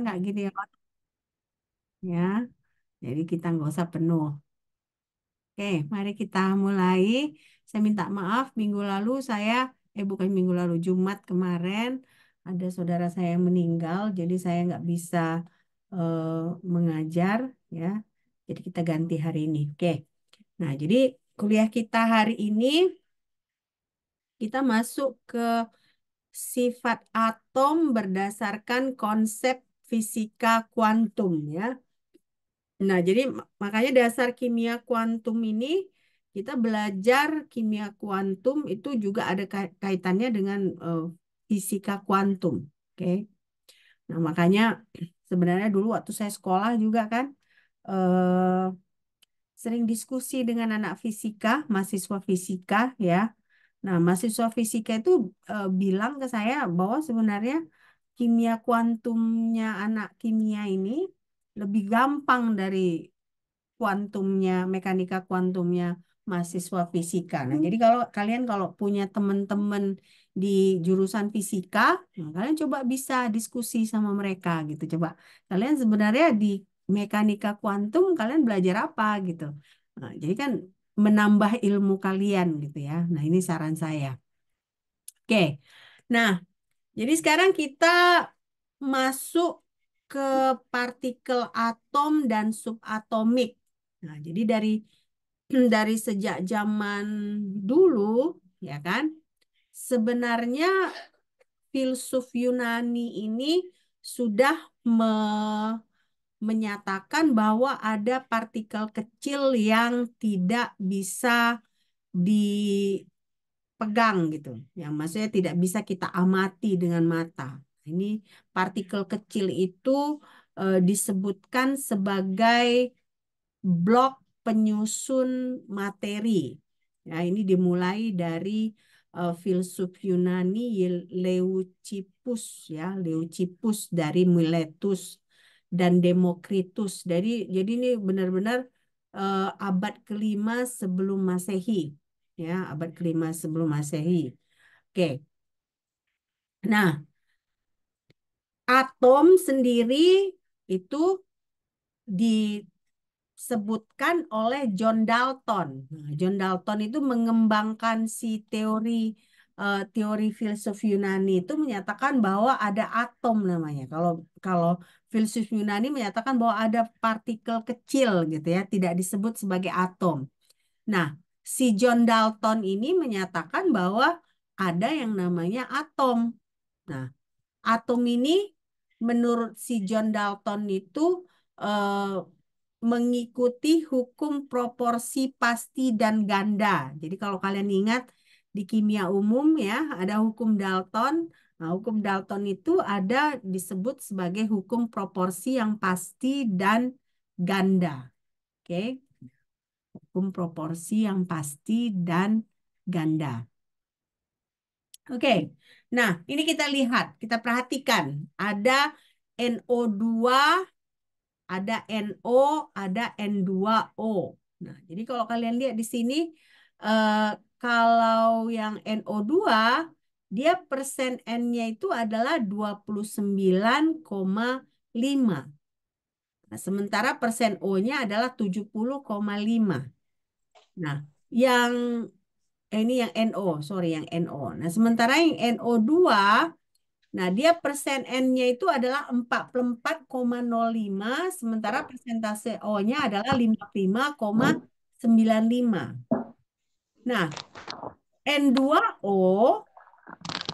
nggak gini ya. Jadi kita nggak usah penuh. Oke, mari kita mulai. Saya minta maaf minggu lalu bukan minggu lalu, Jumat kemarin ada saudara saya yang meninggal, jadi saya nggak bisa eh, mengajar ya. Jadi kita ganti hari ini. Oke, nah jadi kuliah kita hari ini kita masuk ke sifat atom berdasarkan konsep fisika kuantum ya. Nah, jadi makanya dasar kimia kuantum ini kita belajar kimia kuantum itu juga ada kaitannya dengan fisika kuantum. Oke. Nah, makanya sebenarnya dulu waktu saya sekolah juga kan eh, sering diskusi dengan anak fisika, mahasiswa fisika ya. Nah, mahasiswa fisika itu bilang ke saya bahwa sebenarnya kimia kuantumnya anak kimia ini lebih gampang dari mekanika kuantumnya mahasiswa fisika. Nah, jadi kalau kalian punya teman-teman di jurusan fisika, nah, kalian coba bisa diskusi sama mereka gitu. Coba kalian sebenarnya di mekanika kuantum kalian belajar apa gitu. Nah, jadi kan menambah ilmu kalian gitu ya. Nah, ini saran saya. Oke. Nah, jadi sekarang kita masuk ke partikel atom dan subatomik. Nah, jadi dari sejak zaman dulu, ya kan, sebenarnya filsuf Yunani ini sudah menyatakan bahwa ada partikel kecil yang tidak bisa dipegang gitu. Yang maksudnya tidak bisa kita amati dengan mata. Ini partikel kecil itu disebutkan sebagai blok penyusun materi. Ya, ini dimulai dari filsuf Yunani Leucippus ya, Leucippus dari Miletus dan Demokritus. Jadi ini benar-benar abad kelima sebelum Masehi. Ya, abad kelima sebelum Masehi. Oke. Nah, atom sendiri itu disebutkan oleh John Dalton. Nah, John Dalton itu mengembangkan si teori filsuf Yunani itu menyatakan bahwa ada atom namanya. Kalau kalau filsuf Yunani menyatakan bahwa ada partikel kecil gitu ya, tidak disebut sebagai atom. Nah, si John Dalton ini menyatakan bahwa ada yang namanya atom. Nah, atom ini menurut si John Dalton itu eh, mengikuti hukum proporsi pasti dan ganda. Jadi kalau kalian ingat di kimia umum ya ada hukum Dalton. Nah, hukum Dalton itu ada disebut sebagai hukum proporsi yang pasti dan ganda. Oke, hukum proporsi yang pasti dan ganda. Oke, nah ini kita lihat, kita perhatikan. Ada NO2, ada NO, ada N2O. Nah, jadi kalau kalian lihat di sini, eh, kalau yang NO2, dia persen N-nya itu adalah 29,5. Nah, sementara persen O-nya adalah 70,5. Nah, yang ini yang NO, sorry yang NO. Nah, sementara yang NO2, nah dia persen N-nya itu adalah 44,05, sementara persentase O-nya adalah 55,95. Nah, N2O,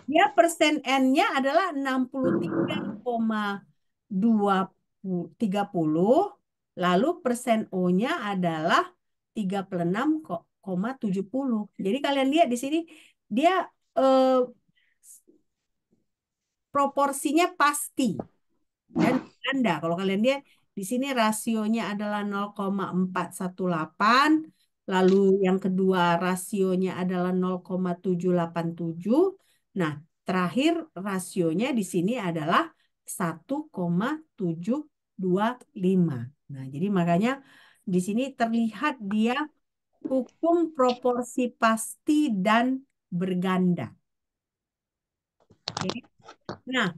dia persen N-nya adalah 63,30, lalu persen O-nya adalah 36,70. Jadi kalian lihat di sini, dia eh, proporsinya pasti dan ganda. Kalau kalian lihat di sini rasionya adalah 0,418, lalu yang kedua rasionya adalah 0,787. Nah, terakhir rasionya di sini adalah 1,725. Nah, jadi makanya di sini terlihat dia hukum proporsi pasti dan berganda. Oke. Nah,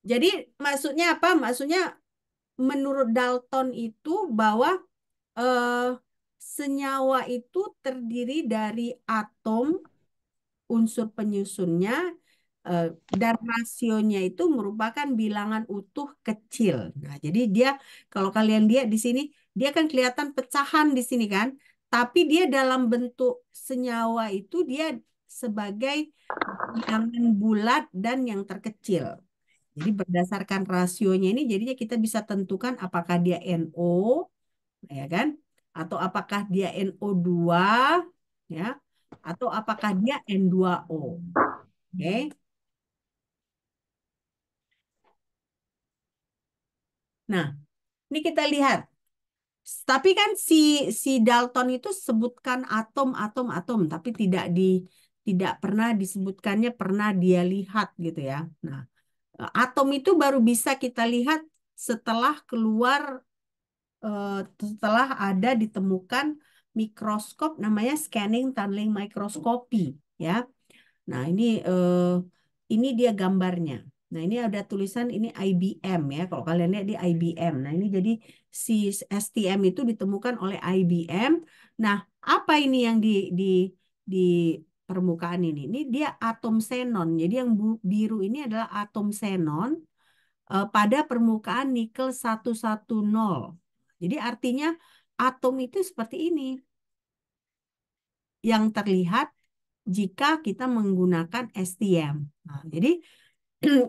Jadi maksudnya apa? Maksudnya menurut Dalton itu bahwa eh, senyawa itu terdiri dari atom, unsur penyusunnya, eh, dan rasionya itu merupakan bilangan utuh kecil. Nah, jadi dia kalau kalian lihat di sini, dia kan kelihatan pecahan di sini kan, tapi dia dalam bentuk senyawa itu dia sebagai bilangan bulat dan yang terkecil. Jadi berdasarkan rasionya ini jadinya kita bisa tentukan apakah dia NO, ya kan? Atau apakah dia NO2, ya, atau apakah dia N2O. Oke. Nah, ini kita lihat. Tapi kan si Dalton itu sebutkan atom, atom, atom, tapi tidak pernah disebutkannya pernah dia lihat gitu ya. Nah, atom itu baru bisa kita lihat setelah keluar setelah ada ditemukan mikroskop namanya scanning tunneling microscopy ya. Nah, ini dia gambarnya. Nah, ini ada tulisan ini IBM ya. Kalau kalian lihat di IBM. Nah, ini jadi si STM itu ditemukan oleh IBM. Nah, apa ini yang di permukaan ini? Ini dia atom xenon. Jadi yang biru ini adalah atom xenon pada permukaan nikel 110. Jadi artinya atom itu seperti ini yang terlihat jika kita menggunakan STM. Nah, jadi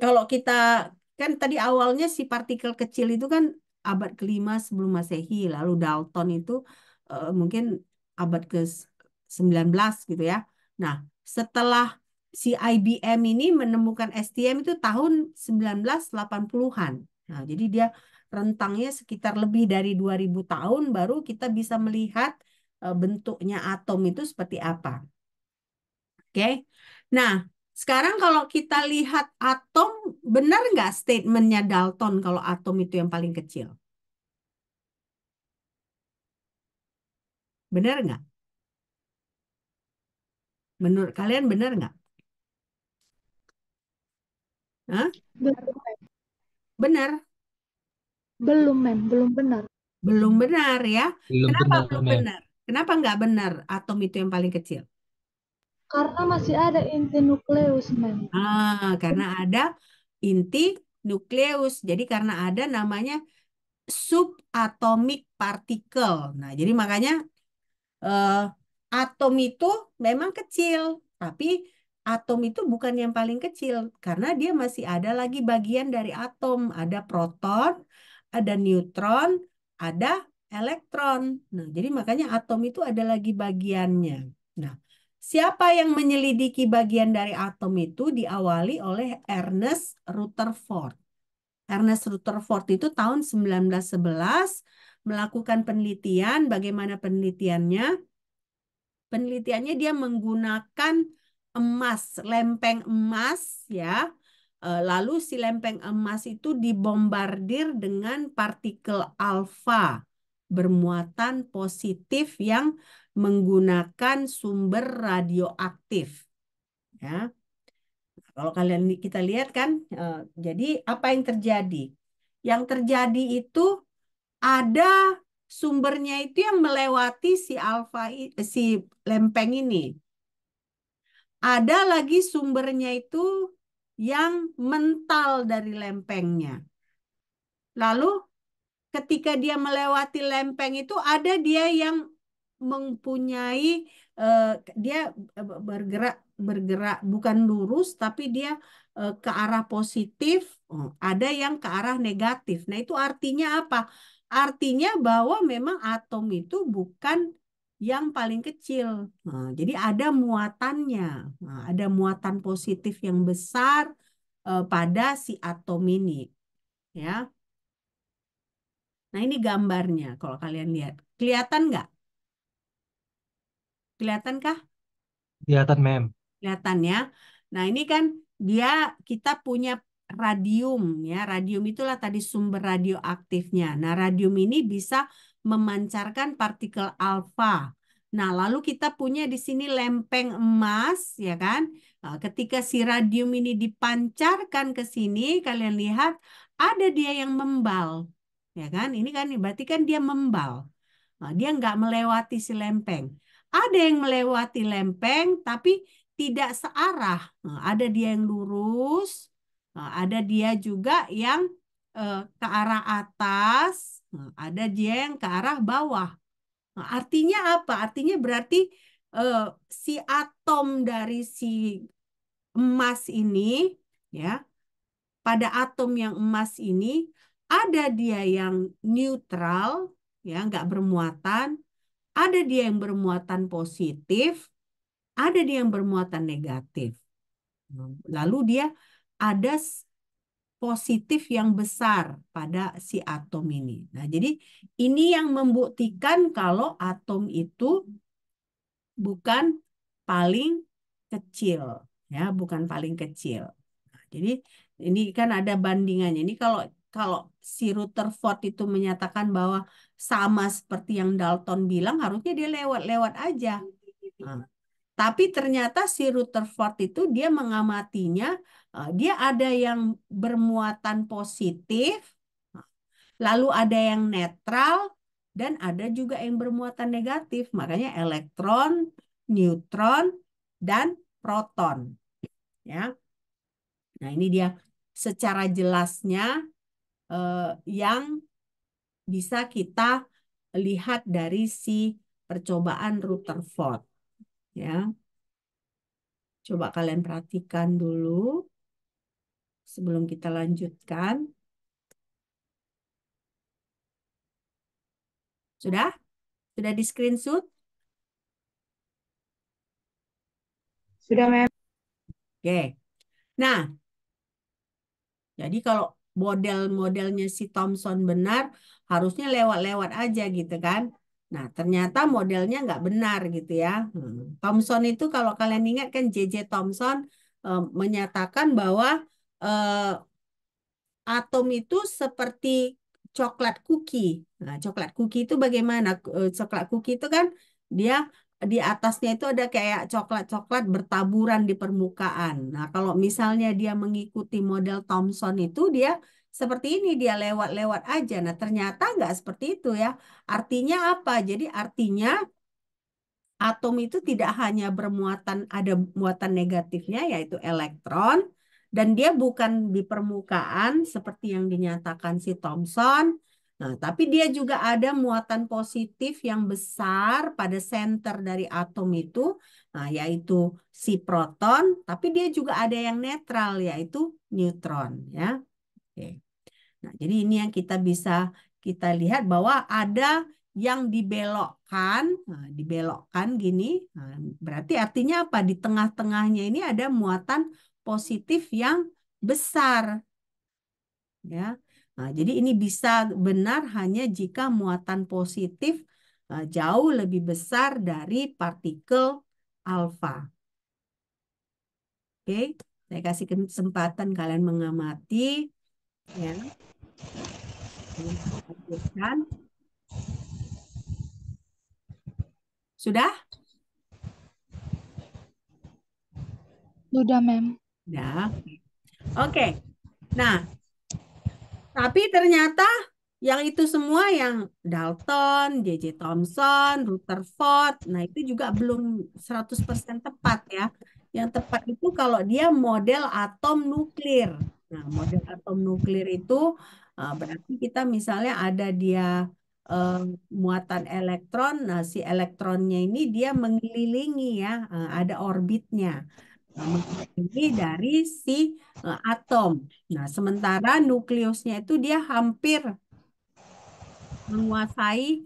kalau kita kan tadi awalnya si partikel kecil itu kan abad kelima sebelum Masehi, lalu Dalton itu mungkin abad ke-19 gitu ya. Nah, setelah si IBM ini menemukan STM itu tahun 1980-an. Nah, jadi dia rentangnya sekitar lebih dari 2000 tahun baru kita bisa melihat bentuknya atom itu seperti apa. Oke. Nah, sekarang kalau kita lihat atom, benar nggak statementnya Dalton kalau atom itu yang paling kecil? Benar nggak? Menurut kalian benar nggak? Hah? Belum, Benar. belum, Mem. Belum benar. Belum benar ya. Belum Kenapa benar, belum Mem. benar? Kenapa nggak benar atom itu yang paling kecil? Karena masih ada inti nukleus, Mem. Karena ada inti nukleus. Jadi karena ada namanya subatomic particle. Nah, jadi makanya eh, atom itu memang kecil, tapi atom itu bukan yang paling kecil karena dia masih ada lagi bagian dari atom, ada proton, ada neutron, ada elektron. Nah, jadi makanya atom itu ada lagi bagiannya. Nah, siapa yang menyelidiki bagian dari atom itu diawali oleh Ernest Rutherford. Ernest Rutherford itu tahun 1911 melakukan penelitian. Bagaimana penelitiannya? Penelitiannya dia menggunakan emas, lempeng emas ya. Lalu si lempeng emas itu dibombardir dengan partikel alfa bermuatan positif yang menggunakan sumber radioaktif ya. Kalau kita lihat kan, jadi apa yang terjadi? Yang terjadi itu ada sumbernya itu yang melewati si lempeng ini. Ada lagi sumbernya itu yang mental dari lempengnya. Lalu ketika dia melewati lempeng itu ada dia yang mempunyai eh, dia bergerak bergerak bukan lurus tapi dia ke arah positif. Oh, ada yang ke arah negatif. Nah, itu artinya apa? Artinya bahwa memang atom itu bukan yang paling kecil. Nah, jadi ada muatannya. Nah, ada muatan positif yang besar pada si atom ini, ya. Nah, ini gambarnya kalau kalian lihat. Kelihatan nggak? Kelihatankah? Kelihatan, Mem. Kelihatan ya. Nah, ini kan dia kita punya radium ya. Radium itulah tadi sumber radioaktifnya. Nah, radium ini bisa memancarkan partikel alfa. Nah, lalu kita punya di sini lempeng emas ya kan. Nah, ketika si radium ini dipancarkan ke sini, kalian lihat ada dia yang membal, ya kan? Ini kan berarti kan dia membal. Nah, dia nggak melewati si lempeng. Ada yang melewati lempeng, tapi tidak searah. Nah, ada dia yang lurus, nah, ada dia juga yang ke arah atas, nah, ada dia yang ke arah bawah. Nah, artinya apa? Artinya berarti eh, si atom dari si emas ini, ya, pada atom yang emas ini ada dia yang neutral, ya, nggak bermuatan, ada dia yang bermuatan positif, ada dia yang bermuatan negatif. Lalu dia ada positif yang besar pada si atom ini. Nah, jadi ini yang membuktikan kalau atom itu bukan paling kecil, ya, bukan paling kecil. Nah, jadi ini kan ada bandingannya. Ini kalau kalau si Rutherford itu menyatakan bahwa sama seperti yang Dalton bilang, harusnya dia lewat-lewat aja. Nah, tapi ternyata si Rutherford itu dia mengamatinya, dia ada yang bermuatan positif, lalu ada yang netral, dan ada juga yang bermuatan negatif. Makanya elektron, neutron, dan proton. Ya, nah ini dia secara jelasnya eh, yang bisa kita lihat dari si percobaan Rutherford. Ya, coba kalian perhatikan dulu sebelum kita lanjutkan. Sudah? Sudah di screenshot? Sudah, Mem. Oke. Nah, jadi kalau model-modelnya si Thomson benar, harusnya lewat-lewat aja gitu kan. Nah, ternyata modelnya nggak benar gitu ya. Thomson itu kalau kalian ingat kan J.J. Thomson menyatakan bahwa eh, atom itu seperti coklat cookie. Nah, coklat cookie itu bagaimana? Coklat cookie itu kan dia di atasnya itu ada kayak coklat-coklat bertaburan di permukaan. Nah, kalau misalnya dia mengikuti model Thomson itu dia seperti ini, dia lewat-lewat aja. Nah, ternyata nggak seperti itu ya. Artinya apa? Jadi artinya atom itu tidak hanya bermuatan, ada muatan negatifnya yaitu elektron, dan dia bukan di permukaan seperti yang dinyatakan si Thomson. Nah, tapi dia juga ada muatan positif yang besar pada center dari atom itu, nah, yaitu si proton, tapi dia juga ada yang netral yaitu neutron, ya. Oke. Nah, jadi ini yang kita bisa kita lihat bahwa ada yang dibelokkan, nah, dibelokkan gini, nah, berarti artinya apa? Di tengah-tengahnya ini ada muatan positif yang besar, ya. Nah, jadi ini bisa benar hanya jika muatan positif jauh lebih besar dari partikel alfa. Oke, saya kasih kesempatan kalian mengamati, ya. Lanjutkan. Sudah? Sudah, Mem. Ya. Oke. Nah, tapi ternyata yang itu semua yang Dalton, J.J. Thomson, Rutherford, nah itu juga belum 100% tepat ya. Yang tepat itu kalau dia model atom nuklir. Nah, model atom nuklir itu berarti kita misalnya ada dia eh, muatan elektron, nah si elektronnya ini dia mengelilingi ya, ada orbitnya. Nah, mengelilingi dari si atom. Nah, sementara nukleusnya itu dia hampir menguasai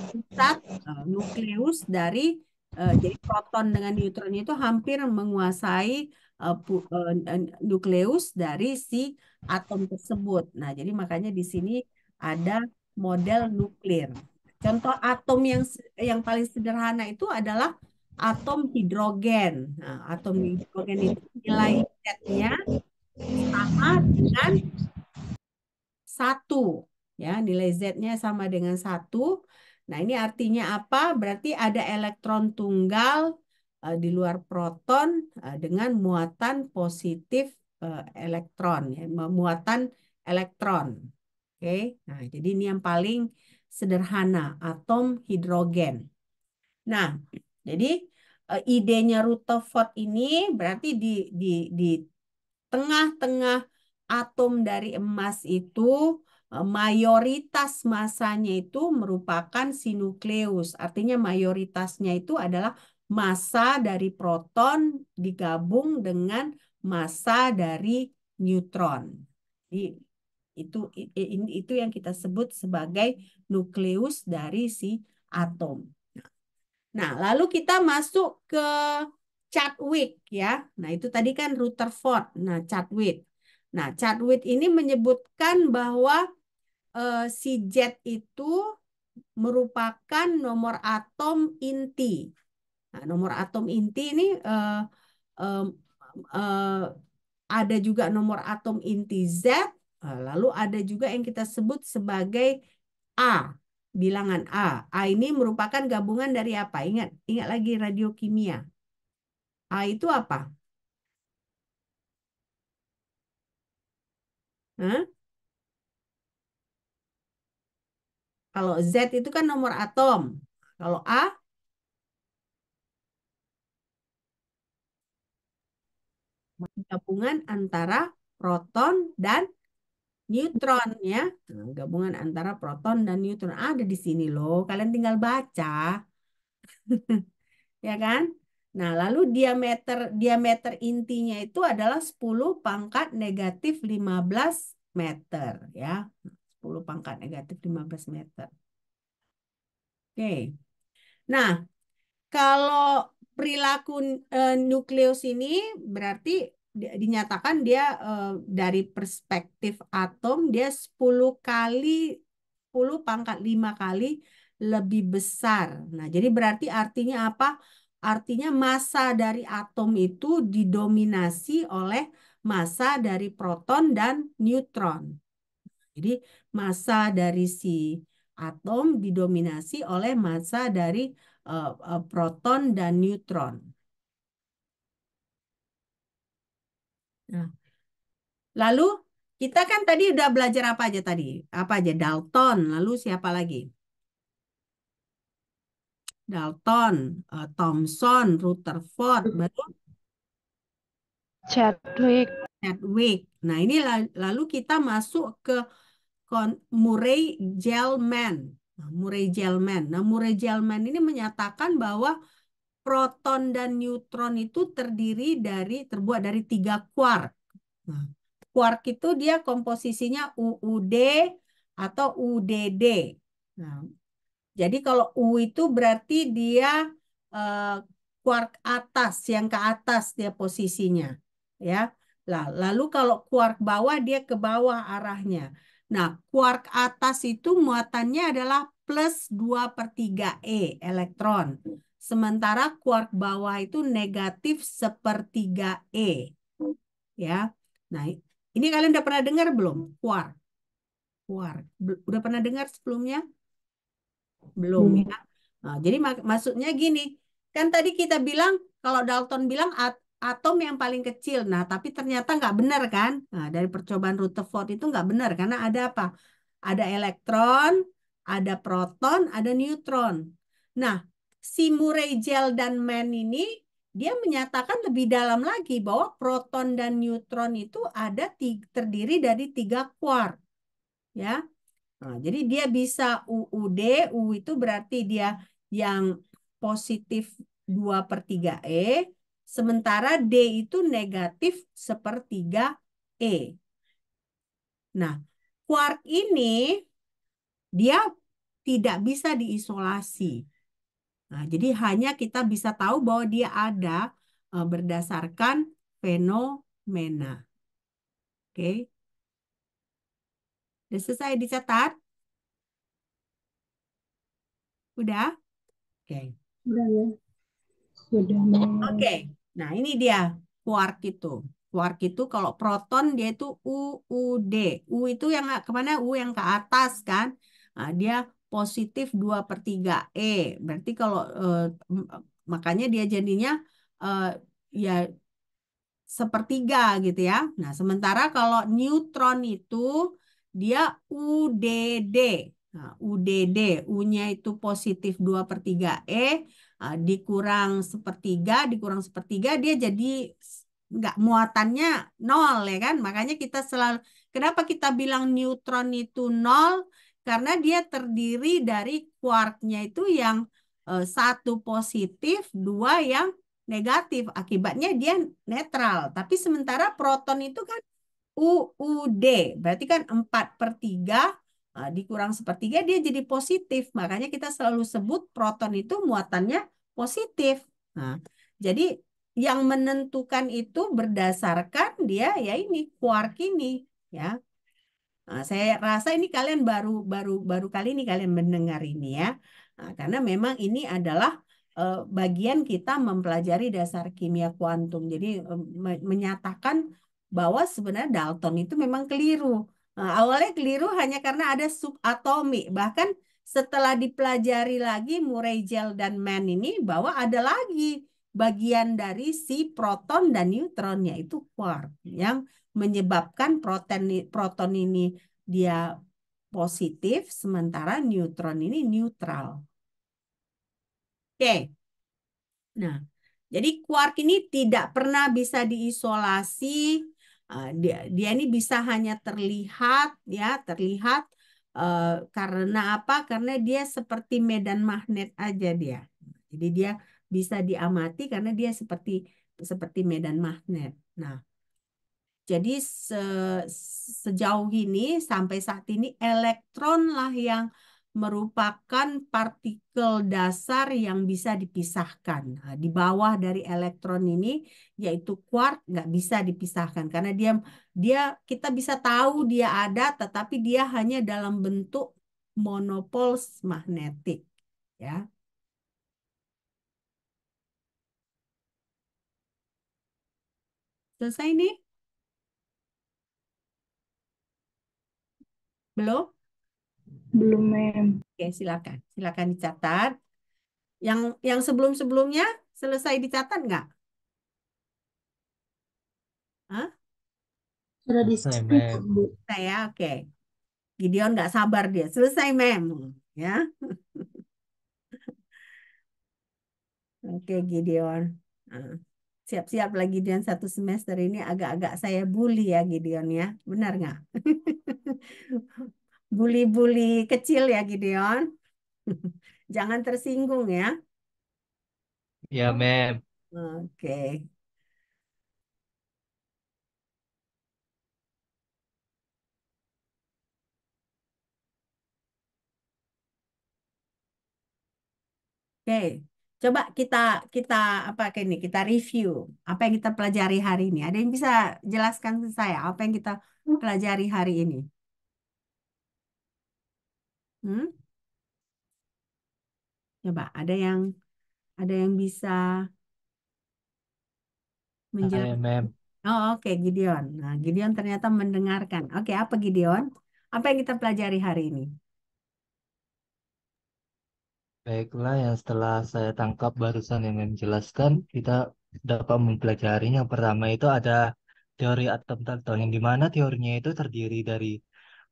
pusat nukleus dari jadi proton dengan neutronnya itu hampir menguasai nukleus dari si atom tersebut. Nah, jadi makanya di sini ada model nuklir. Contoh atom yang paling sederhana itu adalah atom hidrogen. Nah, atom hidrogen itu nilai Z-nya sama dengan satu, ya, nilai Z-nya sama dengan satu. Nah, ini artinya apa? Berarti ada elektron tunggal di luar proton dengan muatan positif elektron, ya, muatan elektron. Oke, nah jadi ini yang paling sederhana, atom hidrogen. Nah, jadi idenya Rutherford ini berarti di tengah-tengah atom dari emas itu mayoritas masanya itu merupakan si nukleus. Artinya mayoritasnya itu adalah massa dari proton digabung dengan massa dari neutron. Jadi itu yang kita sebut sebagai nukleus dari si atom. Nah, lalu kita masuk ke Chadwick ya. Nah, itu tadi kan Rutherford. Nah, Chadwick. Nah, Chadwick ini menyebutkan bahwa si Z itu merupakan nomor atom inti. Nah, nomor atom inti ini eh, eh, ada juga nomor atom inti Z, lalu ada juga yang kita sebut sebagai A, bilangan A. A ini merupakan gabungan dari apa? Ingat, ingat lagi radiokimia. A itu apa? Hah? Kalau Z itu kan nomor atom. Kalau A, gabungan antara proton dan neutron ya. Nah, gabungan antara proton dan neutron ada di sini loh. Kalian tinggal baca, ya kan? Nah, lalu diameter diameter intinya itu adalah 10 pangkat negatif 15 meter ya. 10 pangkat negatif 15 meter. Oke. Nah, kalau perilaku nukleus ini berarti dinyatakan dia dari perspektif atom dia 10 kali 10 pangkat 5 kali lebih besar. Nah, jadi berarti artinya apa? Artinya massa dari atom itu didominasi oleh massa dari proton dan neutron. Jadi massa dari si atom didominasi oleh massa dari proton dan neutron. Nah, lalu kita kan tadi udah belajar apa aja tadi? Apa aja? Dalton, lalu siapa lagi? Dalton, Thomson, Rutherford, baru Chadwick. Chadwick. Nah, ini lalu kita masuk ke Murray-Gell-Mann. Nah, Murray-Gell-Mann. Nah, Murray-Gell-Mann ini menyatakan bahwa proton dan neutron itu terbuat dari 3 quark. Nah, quark itu dia komposisinya UUD atau UDD. Nah, jadi kalau U itu berarti dia eh, quark atas, yang ke atas dia posisinya, ya. Lah, lalu kalau quark bawah dia ke bawah arahnya. Nah, quark atas itu muatannya adalah plus 2/3 elektron. Sementara quark bawah itu negatif 1/3 ya. Nah, ini kalian udah pernah dengar belum? Quark, quark. Udah pernah dengar sebelumnya? Belum ya. Nah, jadi maksudnya gini, kan tadi kita bilang kalau Dalton bilang atom yang paling kecil. Nah, tapi ternyata nggak benar kan? Nah, dari percobaan Rutherford itu nggak benar karena ada apa? Ada elektron, ada proton, ada neutron. Nah, si Murray Gell dan Mann ini dia menyatakan lebih dalam lagi bahwa proton dan neutron itu terdiri dari 3 quark, ya. Nah, jadi dia bisa UUD, U itu berarti dia yang positif 2/3 sementara D itu negatif 1/3 Nah, quark ini dia tidak bisa diisolasi. Nah, jadi hanya kita bisa tahu bahwa dia ada berdasarkan fenomena. Oke, udah selesai dicatat? Udah? Oke. Udah ya. Sudah mau. Oke, nah ini dia quark itu. Quark itu kalau proton dia itu UUD. U itu yang kemana? U yang ke atas kan? Nah, dia positif 2/3 Berarti kalau makanya dia jadinya eh, ya sepertiga gitu ya. Nah, sementara kalau neutron itu dia UDD. Nah, UDD, U-nya itu positif 2/3 dikurang sepertiga, dia jadi nggak muatannya nol ya kan. Makanya kita selalu, kenapa kita bilang neutron itu nol? Karena dia terdiri dari quarknya itu yang satu positif, dua yang negatif. Akibatnya dia netral. Tapi sementara proton itu kan UUD, berarti kan 4/3 dikurang sepertiga dia jadi positif. Makanya kita selalu sebut proton itu muatannya positif. Nah, jadi yang menentukan itu berdasarkan dia ya ini quark ini ya. Nah, saya rasa ini kalian baru baru baru kali ini kalian mendengar ini ya. Nah, karena memang ini adalah bagian kita mempelajari dasar kimia kuantum. Jadi menyatakan bahwa sebenarnya Dalton itu memang keliru. Nah, awalnya keliru hanya karena ada subatomik. Bahkan setelah dipelajari lagi Murray, Gell, dan Mann ini bahwa ada lagi bagian dari si proton dan neutron yaitu quark yang menyebabkan proton ini dia positif, sementara neutron ini neutral. Oke, nah, jadi quark ini tidak pernah bisa diisolasi. Dia ini bisa hanya terlihat, ya, terlihat karena apa? Karena dia seperti medan magnet aja dia. Jadi dia bisa diamati karena dia seperti seperti medan magnet. Nah, jadi sejauh ini sampai saat ini elektronlah yang merupakan partikel dasar yang bisa dipisahkan. Nah, di bawah dari elektron ini yaitu quark nggak bisa dipisahkan karena dia dia kita bisa tahu dia ada tetapi dia hanya dalam bentuk monopoles magnetik ya. Selesai nih? Belum? Belum, Mem. Oke, silakan. Silakan dicatat. Yang sebelum-sebelumnya selesai dicatat nggak? Hah? Sudah Selesai, dicatat, Mem. Bu. Saya oke. Gideon nggak sabar dia. Selesai mem. Ya. Oke Gideon. Nah, siap-siap lagi Gideon satu semester ini agak-agak saya bully ya Gideon ya. Benar nggak? Bully-bully kecil ya Gideon. Jangan tersinggung ya. Ya, Mem. Oke. Oke, coba kita kita apa kayak ini kita review apa yang kita pelajari hari ini. Ada yang bisa jelaskan ke saya apa yang kita pelajari hari ini? Hmm? Coba ada yang bisa Saya, menjelaskan. Mem. Oh, oke Gideon. Nah, Gideon ternyata mendengarkan. Oke, apa Gideon? Apa yang kita pelajari hari ini? Baiklah, yang setelah saya tangkap barusan yang Mem jelaskan, kita dapat mempelajari yang pertama itu ada teori atom Dalton, yang dimana teorinya itu terdiri dari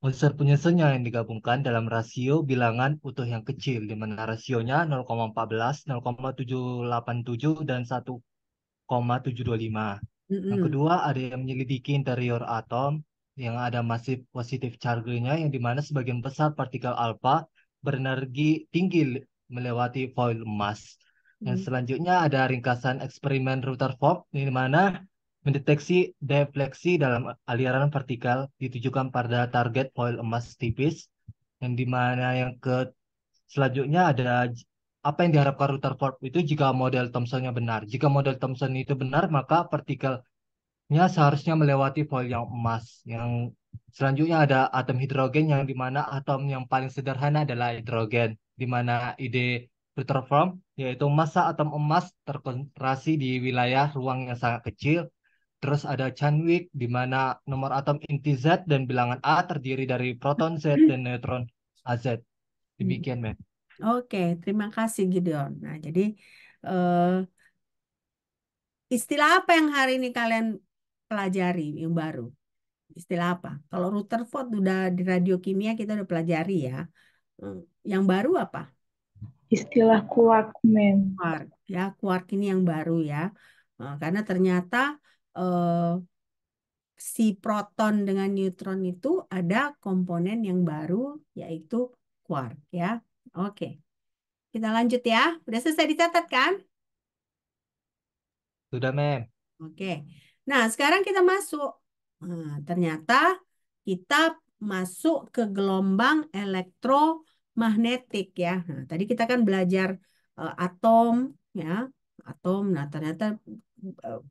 unsur penyusunnya yang digabungkan dalam rasio bilangan utuh yang kecil, di mana rasionya 0,14, 0,787, dan 1,725. Yang Mm-mm. kedua, ada yang menyelidiki interior atom yang ada masif positif charge-nya yang dimana sebagian besar partikel alfa berenergi tinggi melewati foil emas. Dan Mm. selanjutnya ada ringkasan eksperimen Rutherford di mana mendeteksi defleksi dalam aliran partikel ditujukan pada target foil emas tipis. Yang dimana yang ke selanjutnya ada apa yang diharapkan Rutherford itu jika model Thomson-nya benar. Jika model Thomson itu benar, maka partikelnya seharusnya melewati foil yang emas. Yang selanjutnya ada atom hidrogen yang dimana atom yang paling sederhana adalah hidrogen, di mana ide Rutherford yaitu massa atom emas terkonsentrasi di wilayah ruang yang sangat kecil. Terus ada Chadwick di mana nomor atom inti Z dan bilangan A terdiri dari proton Z dan neutron AZ. Mm. Demikian, Mem. Oke, terima kasih Gideon. Nah, jadi eh, Istilah apa yang hari ini kalian pelajari yang baru? Istilah apa? Kalau Rutherford udah di radiokimia kita udah pelajari ya. Hmm, Yang baru apa? Istilah Quarkman. Quark ya, quark ini yang baru ya. Karena ternyata eh, si proton dengan neutron itu ada komponen yang baru yaitu quark ya. Oke, kita lanjut ya. Udah selesai dicatat kan? Sudah, Mem. Oke. Nah, sekarang kita masuk. Ternyata kita masuk ke gelombang elektromagnetik ya. Nah, tadi kita kan belajar atom ya, atom. Nah, ternyata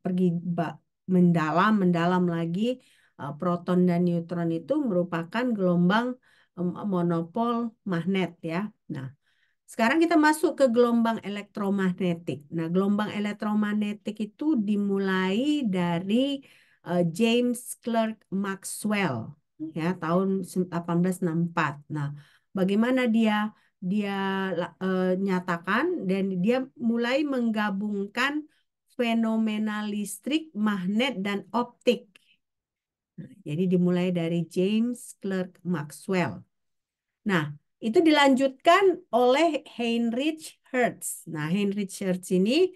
pergi mendalam lagi proton dan neutron itu merupakan gelombang monopol magnet ya. Nah, sekarang kita masuk ke gelombang elektromagnetik. Nah, gelombang elektromagnetik itu dimulai dari James Clerk Maxwell ya tahun 1864. Nah, bagaimana dia dia nyatakan dan dia mulai menggabungkan fenomena listrik, magnet dan optik. Nah, jadi dimulai dari James Clerk Maxwell. Nah, itu dilanjutkan oleh Heinrich Hertz. Nah, Heinrich Hertz ini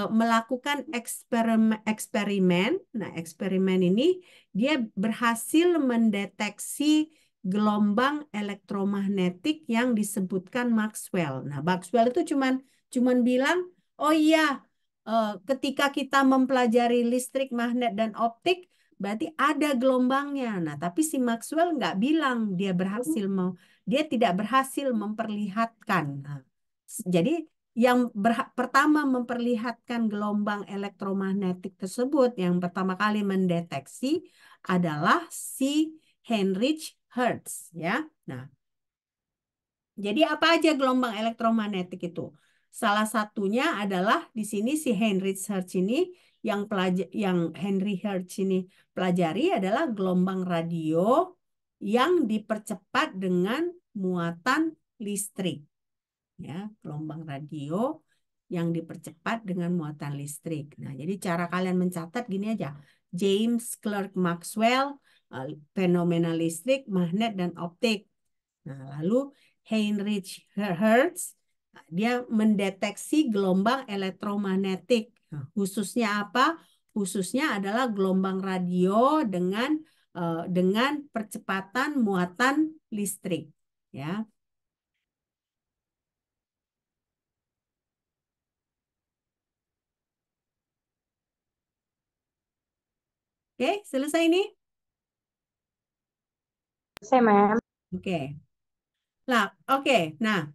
melakukan eksperimen. Nah, eksperimen ini dia berhasil mendeteksi gelombang elektromagnetik yang disebutkan Maxwell. Nah, Maxwell itu cuman bilang, "Oh iya, ketika kita mempelajari listrik, magnet dan optik, berarti ada gelombangnya." Nah, tapi si Maxwell nggak bilang dia tidak berhasil memperlihatkan. Nah, jadi yang pertama memperlihatkan gelombang elektromagnetik tersebut, yang pertama kali mendeteksi adalah si Heinrich Hertz ya. Nah, jadi apa aja gelombang elektromagnetik itu? Salah satunya adalah di sini si Heinrich Hertz ini yang Henry Hertz ini pelajari adalah gelombang radio yang dipercepat dengan muatan listrik. Ya, gelombang radio yang dipercepat dengan muatan listrik. Nah, jadi cara kalian mencatat gini aja. James Clerk Maxwell, fenomena listrik, magnet dan optik. Nah, lalu Heinrich Hertz, dia mendeteksi gelombang elektromagnetik. Nah, khususnya apa? Khususnya adalah gelombang radio dengan percepatan muatan listrik. Ya, oke, selesai ini. Saya, Mem. Oke, lah, oke. Nah,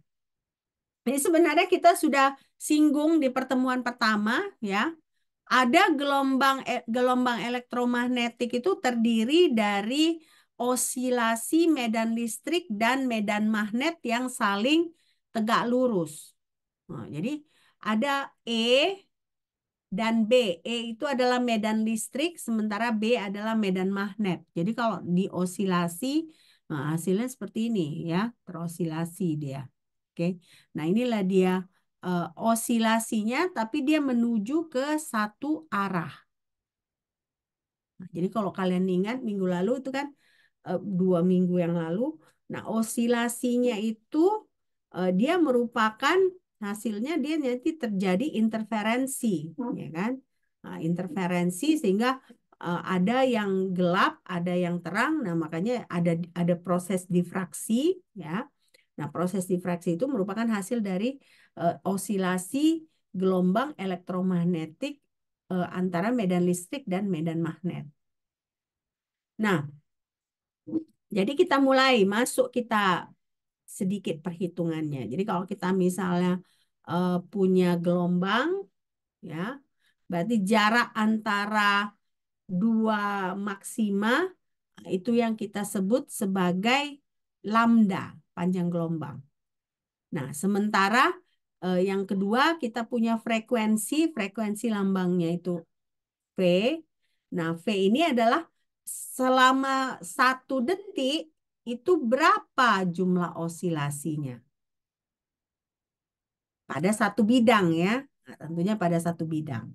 ini sebenarnya kita sudah singgung di pertemuan pertama, ya. Ada gelombang elektromagnetik itu terdiri dari osilasi medan listrik dan medan magnet yang saling tegak lurus. Nah, jadi ada E dan B. E itu adalah medan listrik, sementara B adalah medan magnet. Jadi kalau diosilasi, nah hasilnya seperti ini ya, terosilasi dia. Oke, nah inilah dia osilasinya, tapi dia menuju ke satu arah. Nah, jadi kalau kalian ingat minggu lalu itu kan 2 minggu yang lalu, nah osilasinya itu dia merupakan hasilnya dia nanti terjadi interferensi, ya kan? Nah, interferensi sehingga ada yang gelap, ada yang terang. Nah, makanya ada proses difraksi, ya. Nah, proses difraksi itu merupakan hasil dari osilasi gelombang elektromagnetik antara medan listrik dan medan magnet. Nah, jadi kita mulai masuk kita sedikit perhitungannya. Jadi kalau kita misalnya punya gelombang, ya, berarti jarak antara dua maksima itu yang kita sebut sebagai lambda, panjang gelombang. Nah, sementara yang kedua kita punya frekuensi lambangnya itu V. Nah, V ini adalah selama 1 detik itu berapa jumlah osilasinya pada satu bidang ya. Nah, tentunya pada satu bidang.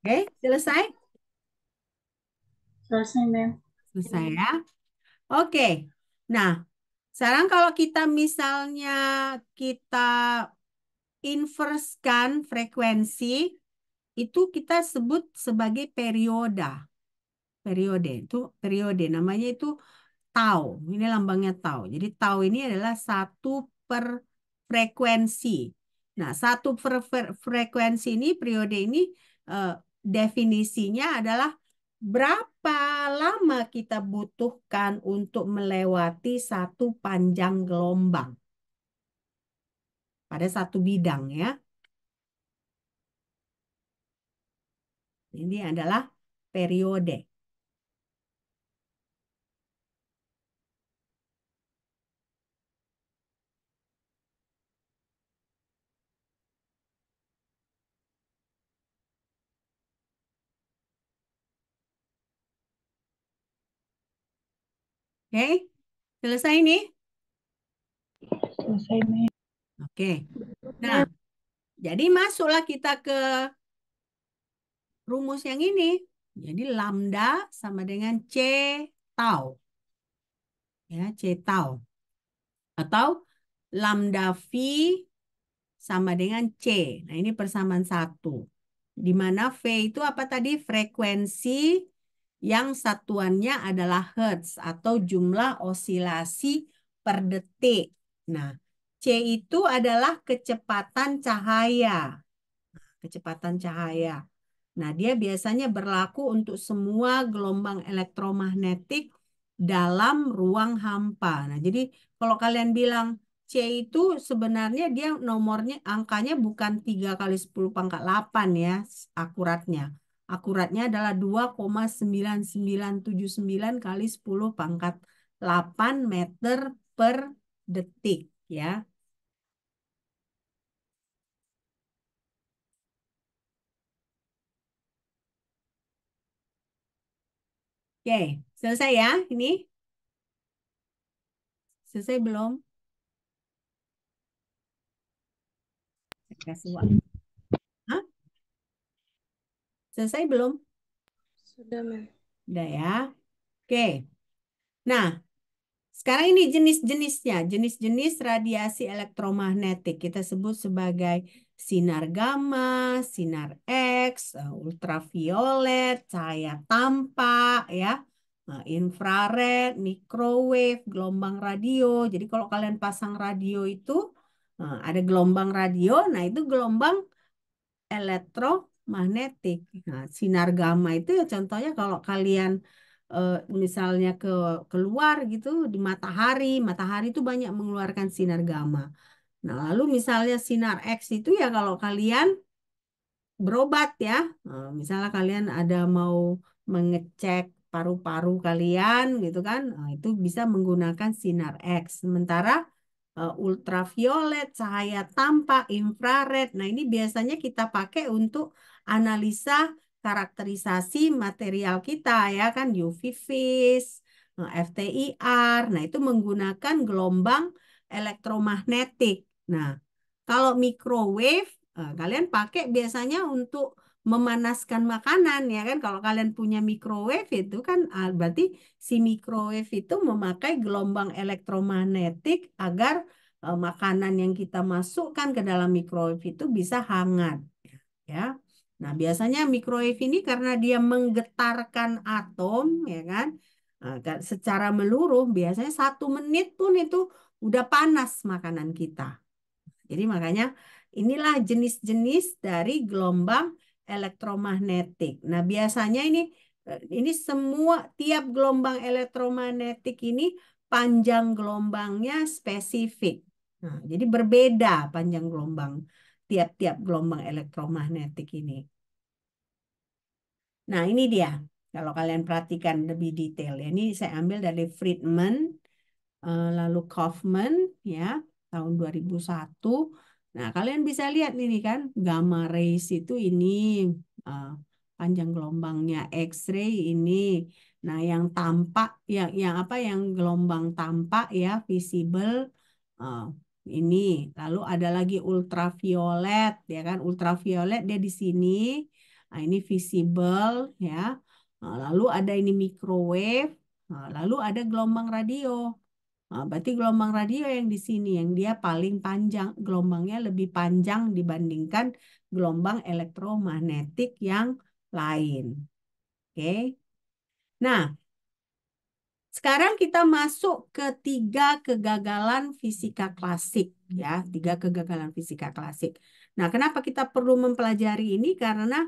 Oke, selesai? Selesai, Mem. Selesai ya. Oke. Nah, sekarang kalau kita misalnya kita inverskan frekuensi, itu kita sebut sebagai perioda. Periode itu periode namanya itu tau. Ini lambangnya tau. Jadi tau ini adalah satu per frekuensi. Nah, satu per frekuensi ini periode ini eh, definisinya adalah berapa lama kita butuhkan untuk melewati satu panjang gelombang pada satu bidang ya. Ini adalah periode. Oke, selesai ini? Selesai, Mem. Oke. Nah, jadi masuklah kita ke rumus yang ini. Jadi lambda sama dengan C tau. Ya, C tau. Atau lambda V sama dengan C. Nah, ini persamaan satu. Di mana V itu apa tadi? Frekuensi yang satuannya adalah Hertz atau jumlah osilasi per detik. Nah, C itu adalah kecepatan cahaya. Kecepatan cahaya. Nah, dia biasanya berlaku untuk semua gelombang elektromagnetik dalam ruang hampa. Nah, jadi kalau kalian bilang C itu sebenarnya dia nomornya, angkanya bukan 3 kali 10 pangkat 8 ya, akuratnya. Akuratnya adalah 2,9979 kali 10 pangkat 8 meter per detik ya. Oke, selesai ya ini? Selesai belum? Saya kasih waktu. Hah? Selesai belum? Sudah, Mem. Udah ya. Oke. Nah, sekarang ini jenis-jenisnya. Jenis-jenis radiasi elektromagnetik. Kita sebut sebagai sinar gamma, sinar X, ultraviolet, cahaya tampak, ya, infrared, microwave, gelombang radio. Jadi kalau kalian pasang radio itu, ada gelombang radio, nah itu gelombang elektromagnetik. Nah, sinar gamma itu ya contohnya kalau kalian misalnya keluar gitu di matahari, matahari itu banyak mengeluarkan sinar gamma. Nah, lalu misalnya sinar X itu ya kalau kalian berobat ya, misalnya kalian ada mau mengecek paru-paru kalian gitu kan, nah, itu bisa menggunakan sinar X. Sementara ultraviolet, cahaya tampak, infrared. Nah, ini biasanya kita pakai untuk analisa karakterisasi material kita ya kan UV vis, FTIR. Nah, itu menggunakan gelombang elektromagnetik. Nah, kalau microwave kalian pakai biasanya untuk memanaskan makanan ya kan. Kalau kalian punya microwave itu kan berarti si microwave itu memakai gelombang elektromagnetik agar makanan yang kita masukkan ke dalam microwave itu bisa hangat ya. Nah, biasanya microwave ini karena dia menggetarkan atom ya kan secara meluruh biasanya 1 menit pun itu udah panas makanan kita. Jadi makanya inilah jenis-jenis dari gelombang elektromagnetik. Nah, biasanya ini semua tiap gelombang elektromagnetik ini panjang gelombangnya spesifik. Nah, jadi berbeda panjang gelombang tiap-tiap gelombang elektromagnetik ini. Nah, ini dia. Kalau kalian perhatikan lebih detail ya. Ini saya ambil dari Friedman lalu Kaufman ya tahun 2001. Nah, kalian bisa lihat ini kan gamma rays itu ini uh, panjang gelombangnya, X-ray ini. Nah, yang tampak yang apa yang gelombang tampak ya visible uh, ini. Lalu ada lagi ultraviolet ya kan. Ultraviolet dia di sini. Nah, ini visible ya. Nah, lalu ada ini microwave. Nah, lalu ada gelombang radio. Nah, berarti gelombang radio yang di sini yang dia paling panjang, gelombangnya lebih panjang dibandingkan gelombang elektromagnetik yang lain. Oke. Nah, sekarang kita masuk ke tiga kegagalan fisika klasik ya, tiga kegagalan fisika klasik. Nah, kenapa kita perlu mempelajari ini? Karena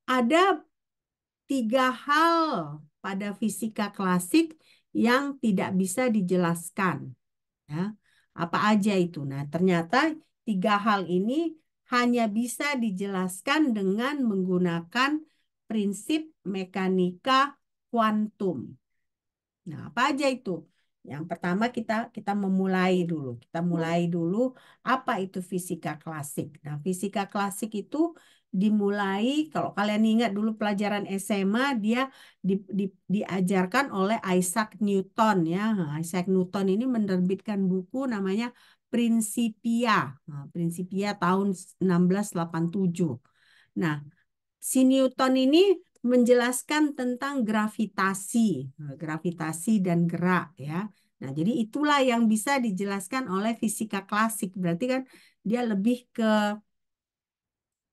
ada tiga hal pada fisika klasik yang tidak bisa dijelaskan. Ya, apa aja itu? Nah, ternyata tiga hal ini hanya bisa dijelaskan dengan menggunakan prinsip mekanika kuantum. Nah, apa aja itu? Yang pertama kita memulai dulu. Kita mulai dulu apa itu fisika klasik. Nah, fisika klasik itu dimulai kalau kalian ingat dulu pelajaran SMA dia diajarkan oleh Isaac Newton ya. Nah, Isaac Newton ini menerbitkan buku namanya Principia. Nah, Principia tahun 1687. Nah, si Newton ini menjelaskan tentang gravitasi, gravitasi dan gerak ya. Nah, jadi itulah yang bisa dijelaskan oleh fisika klasik. Berarti kan dia lebih ke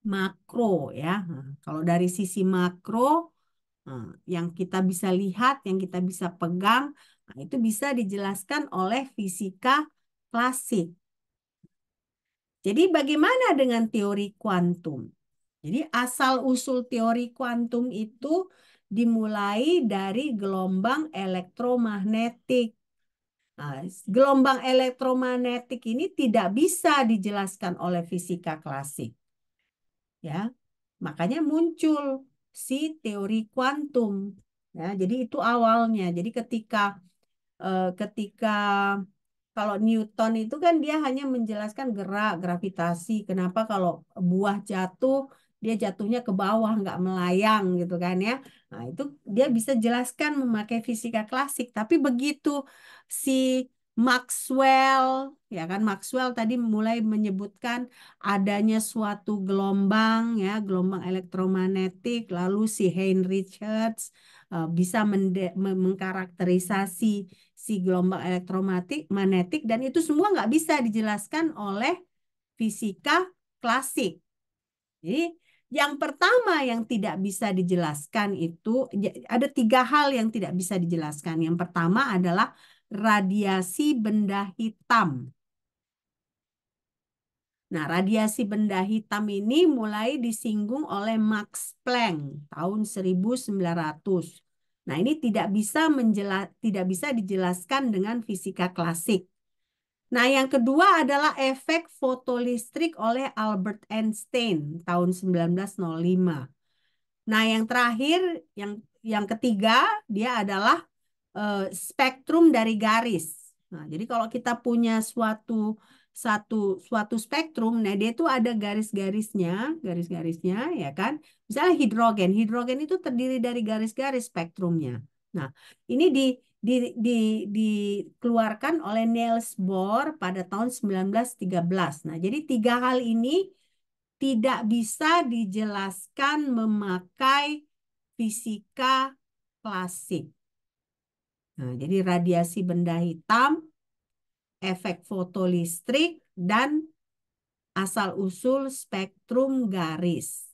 makro ya. Nah, kalau dari sisi makro yang kita bisa lihat, yang kita bisa pegang, nah, itu bisa dijelaskan oleh fisika klasik. Jadi bagaimana dengan teori kuantum? Jadi asal-usul teori kuantum itu dimulai dari gelombang elektromagnetik. Nah, gelombang elektromagnetik ini tidak bisa dijelaskan oleh fisika klasik. Ya, makanya muncul si teori kuantum. Ya, jadi itu awalnya. Jadi ketika kalau Newton itu kan dia hanya menjelaskan gerak, gravitasi. Kenapa kalau buah jatuh, dia jatuhnya ke bawah, nggak melayang gitu kan ya. Nah, itu dia bisa jelaskan memakai fisika klasik. Tapi begitu si Maxwell, ya kan Maxwell tadi mulai menyebutkan adanya suatu gelombang, ya, gelombang elektromagnetik, lalu si Heinrich Hertz bisa mengkarakterisasi si gelombang elektromagnetik dan itu semua nggak bisa dijelaskan oleh fisika klasik. Jadi yang pertama yang tidak bisa dijelaskan itu ada tiga hal yang tidak bisa dijelaskan. Yang pertama adalah radiasi benda hitam. Nah, radiasi benda hitam ini mulai disinggung oleh Max Planck tahun 1900. Nah, ini tidak bisa dijelaskan dengan fisika klasik. Nah, yang kedua adalah efek fotolistrik oleh Albert Einstein tahun 1905. Nah, yang terakhir, yang ketiga, dia adalah spektrum dari garis. Nah, jadi kalau kita punya suatu spektrum, nah dia itu ada garis-garisnya, ya kan? Misalnya hidrogen, hidrogen itu terdiri dari garis-garis spektrumnya. Nah, ini di, di, dikeluarkan oleh Niels Bohr pada tahun 1913. Nah, jadi tiga hal ini tidak bisa dijelaskan memakai fisika klasik. Nah, jadi radiasi benda hitam, efek fotolistrik, dan asal-usul spektrum garis.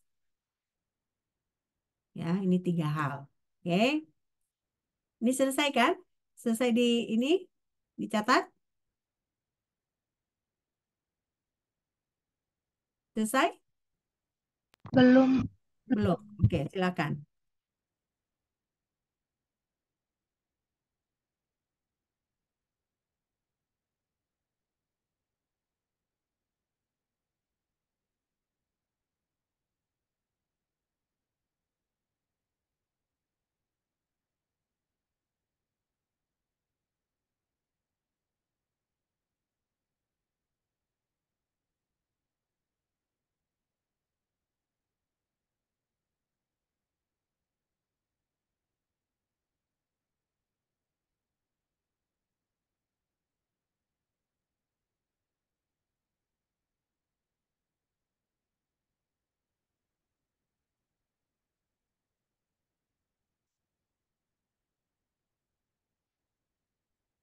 Ya, ini tiga hal. Oke, ini selesai kan? Selesai di ini dicatat? Selesai? Belum. Belum. Oke, silakan.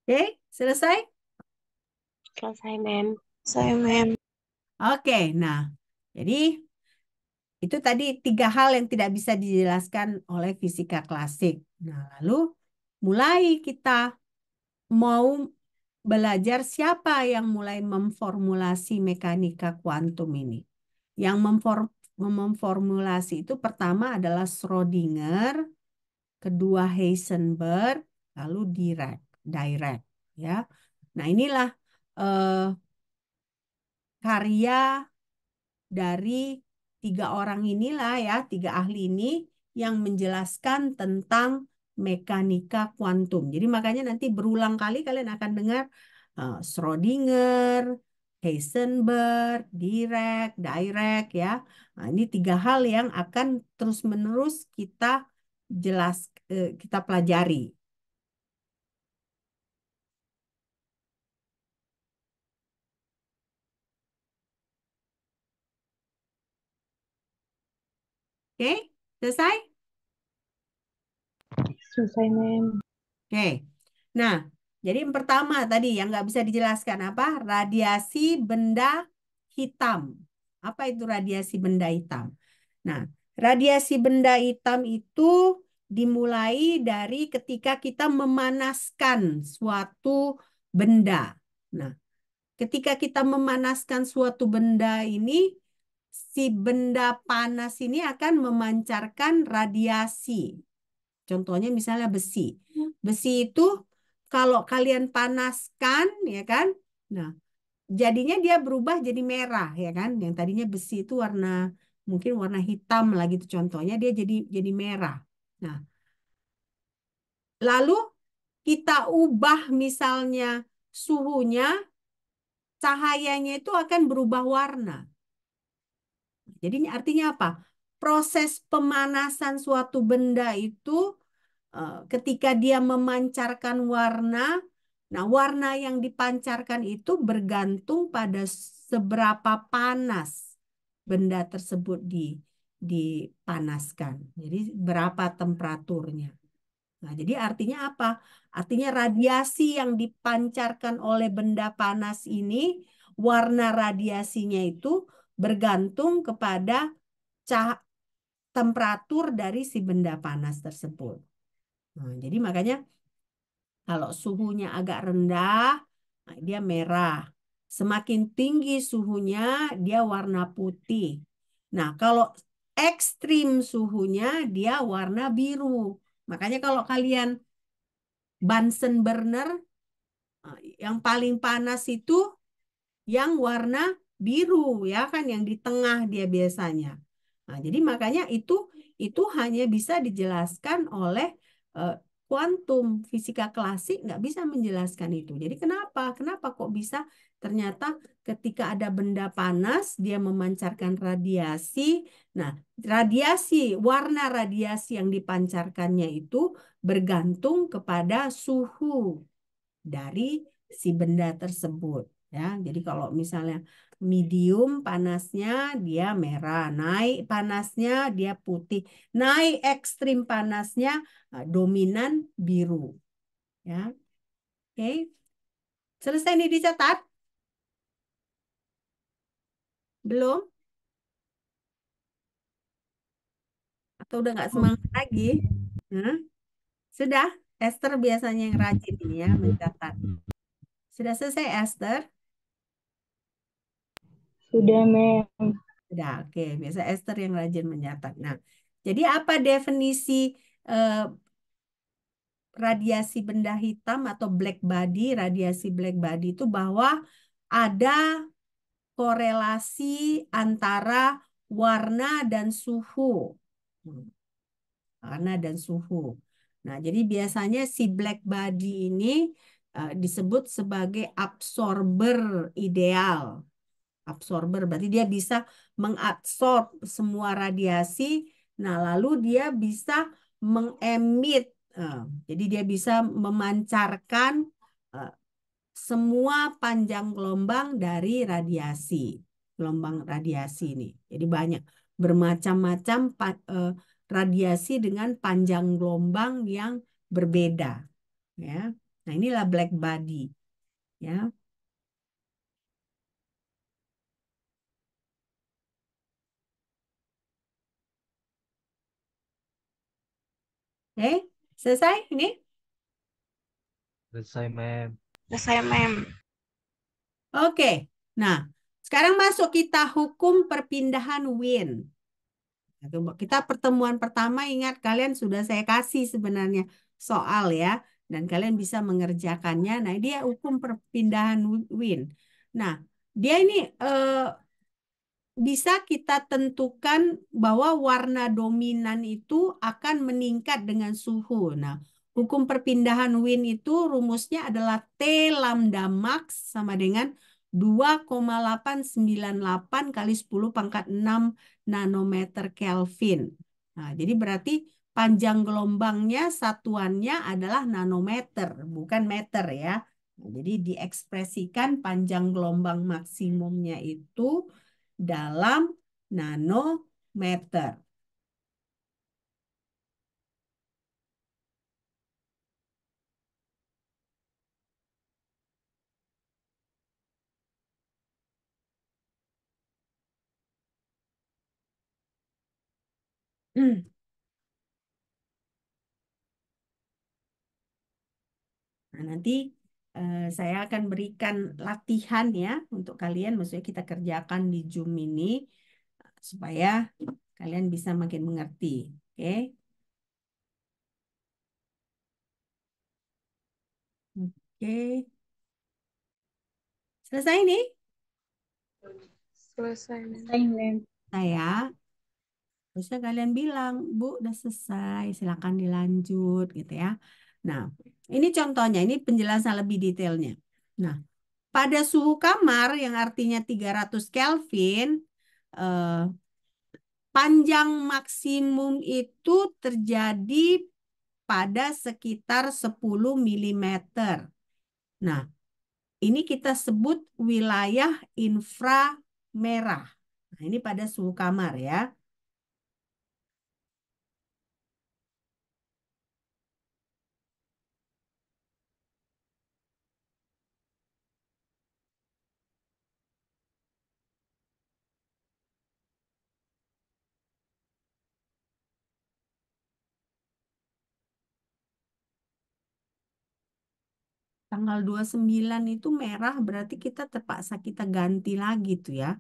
Oke, selesai? Selesai, Mem. Saya mem. Oke, nah, jadi itu tadi 3 hal yang tidak bisa dijelaskan oleh fisika klasik. Nah, lalu mulai kita mau belajar siapa yang mulai memformulasi mekanika kuantum ini. Yang memformulasi itu pertama adalah Schrödinger, kedua Heisenberg, lalu Dirac, ya. Nah, inilah eh, karya dari 3 orang inilah ya, 3 ahli ini yang menjelaskan tentang mekanika kuantum. Jadi makanya nanti berulang kali kalian akan dengar Schrödinger, Heisenberg, Dirac ya. Nah, ini 3 hal yang akan terus-menerus kita pelajari. Oke, selesai? Selesai mem. Oke. Nah, jadi yang pertama tadi yang nggak bisa dijelaskan apa? Radiasi benda hitam. Apa itu radiasi benda hitam? Nah, radiasi benda hitam itu dimulai dari ketika kita memanaskan suatu benda. Nah, ketika kita memanaskan suatu benda ini, si benda panas ini akan memancarkan radiasi. Contohnya misalnya besi. Besi itu kalau kalian panaskan, ya kan? Nah, jadinya dia berubah jadi merah, ya kan? Yang tadinya besi itu mungkin warna hitam lah gitu contohnya, dia jadi merah. Nah, lalu kita ubah misalnya suhunya, cahayanya itu akan berubah warna. Jadi artinya apa? Proses pemanasan suatu benda itu ketika dia memancarkan warna, nah warna yang dipancarkan itu bergantung pada seberapa panas benda tersebut dipanaskan. Jadi berapa temperaturnya. Nah, jadi artinya apa? Artinya radiasi yang dipancarkan oleh benda panas ini, warna radiasinya itu bergantung kepada temperatur dari si benda panas tersebut. Nah, jadi makanya kalau suhunya agak rendah, nah dia merah. Semakin tinggi suhunya, dia warna putih. Nah, kalau ekstrim suhunya, dia warna biru. Makanya kalau kalian Bunsen burner, yang paling panas itu yang warna biru ya kan, yang di tengah dia biasanya. Nah, jadi makanya itu hanya bisa dijelaskan oleh eh, kuantum. Fisika klasik nggak bisa menjelaskan itu. Jadi kenapa? Kenapa kok bisa ternyata ketika ada benda panas dia memancarkan radiasi. Nah, warna radiasi yang dipancarkannya itu bergantung kepada suhu dari si benda tersebut ya. Jadi kalau misalnya medium panasnya dia merah, naik panasnya dia putih, naik ekstrim panasnya dominan biru ya. Oke. Selesai nih dicatat? Belum? Atau udah nggak semangat lagi? Hah? Sudah? Esther biasanya yang rajin ini ya mencatat. Sudah selesai Esther? Sudah mem. Sudah, oke. Biasa Esther yang rajin mencatat. Nah, jadi apa definisi eh, radiasi benda hitam atau black body? Radiasi black body itu bahwa ada korelasi antara warna dan suhu. Hmm, Warna dan suhu. Nah, jadi biasanya si black body ini disebut sebagai absorber ideal. Absorber berarti dia bisa mengabsorb semua radiasi. Nah, lalu dia bisa mengemit. eh, jadi dia bisa memancarkan eh, semua panjang gelombang dari gelombang radiasi ini. Jadi banyak bermacam-macam radiasi dengan panjang gelombang yang berbeda, ya. Nah, inilah black body, ya. Oke, selesai ini? Selesai, Mem. Selesai, Mem. Oke. Nah, sekarang masuk kita hukum perpindahan Wien. Nah, kita pertemuan pertama ingat kalian sudah saya kasih sebenarnya soal ya, dan kalian bisa mengerjakannya. Nah, dia hukum perpindahan Wien. Nah, dia ini bisa kita tentukan bahwa warna dominan itu akan meningkat dengan suhu. Nah, hukum perpindahan Wien itu rumusnya adalah T lambda max sama dengan 2,898 kali 10 pangkat 6 nanometer Kelvin. Nah, jadi berarti panjang gelombangnya satuannya adalah nanometer, bukan meter ya. Nah, jadi diekspresikan panjang gelombang maksimumnya itu dalam nanometer. Nah, nanti saya akan berikan latihan ya untuk kalian, maksudnya kita kerjakan di Zoom ini supaya kalian bisa makin mengerti. Oke? Oke. Selesai nih? Selesai, Mem. Selesai, Mem. Saya terusnya kalian bilang, Bu, udah selesai, silakan dilanjut gitu ya. Nah, ini contohnya, ini penjelasan lebih detailnya. Nah, pada suhu kamar yang artinya 300 Kelvin, eh, panjang maksimum itu terjadi pada sekitar 10 milimeter. Nah, ini kita sebut wilayah inframerah. Nah, ini pada suhu kamar ya. Tanggal 29 itu merah berarti kita terpaksa kita ganti lagi tuh ya.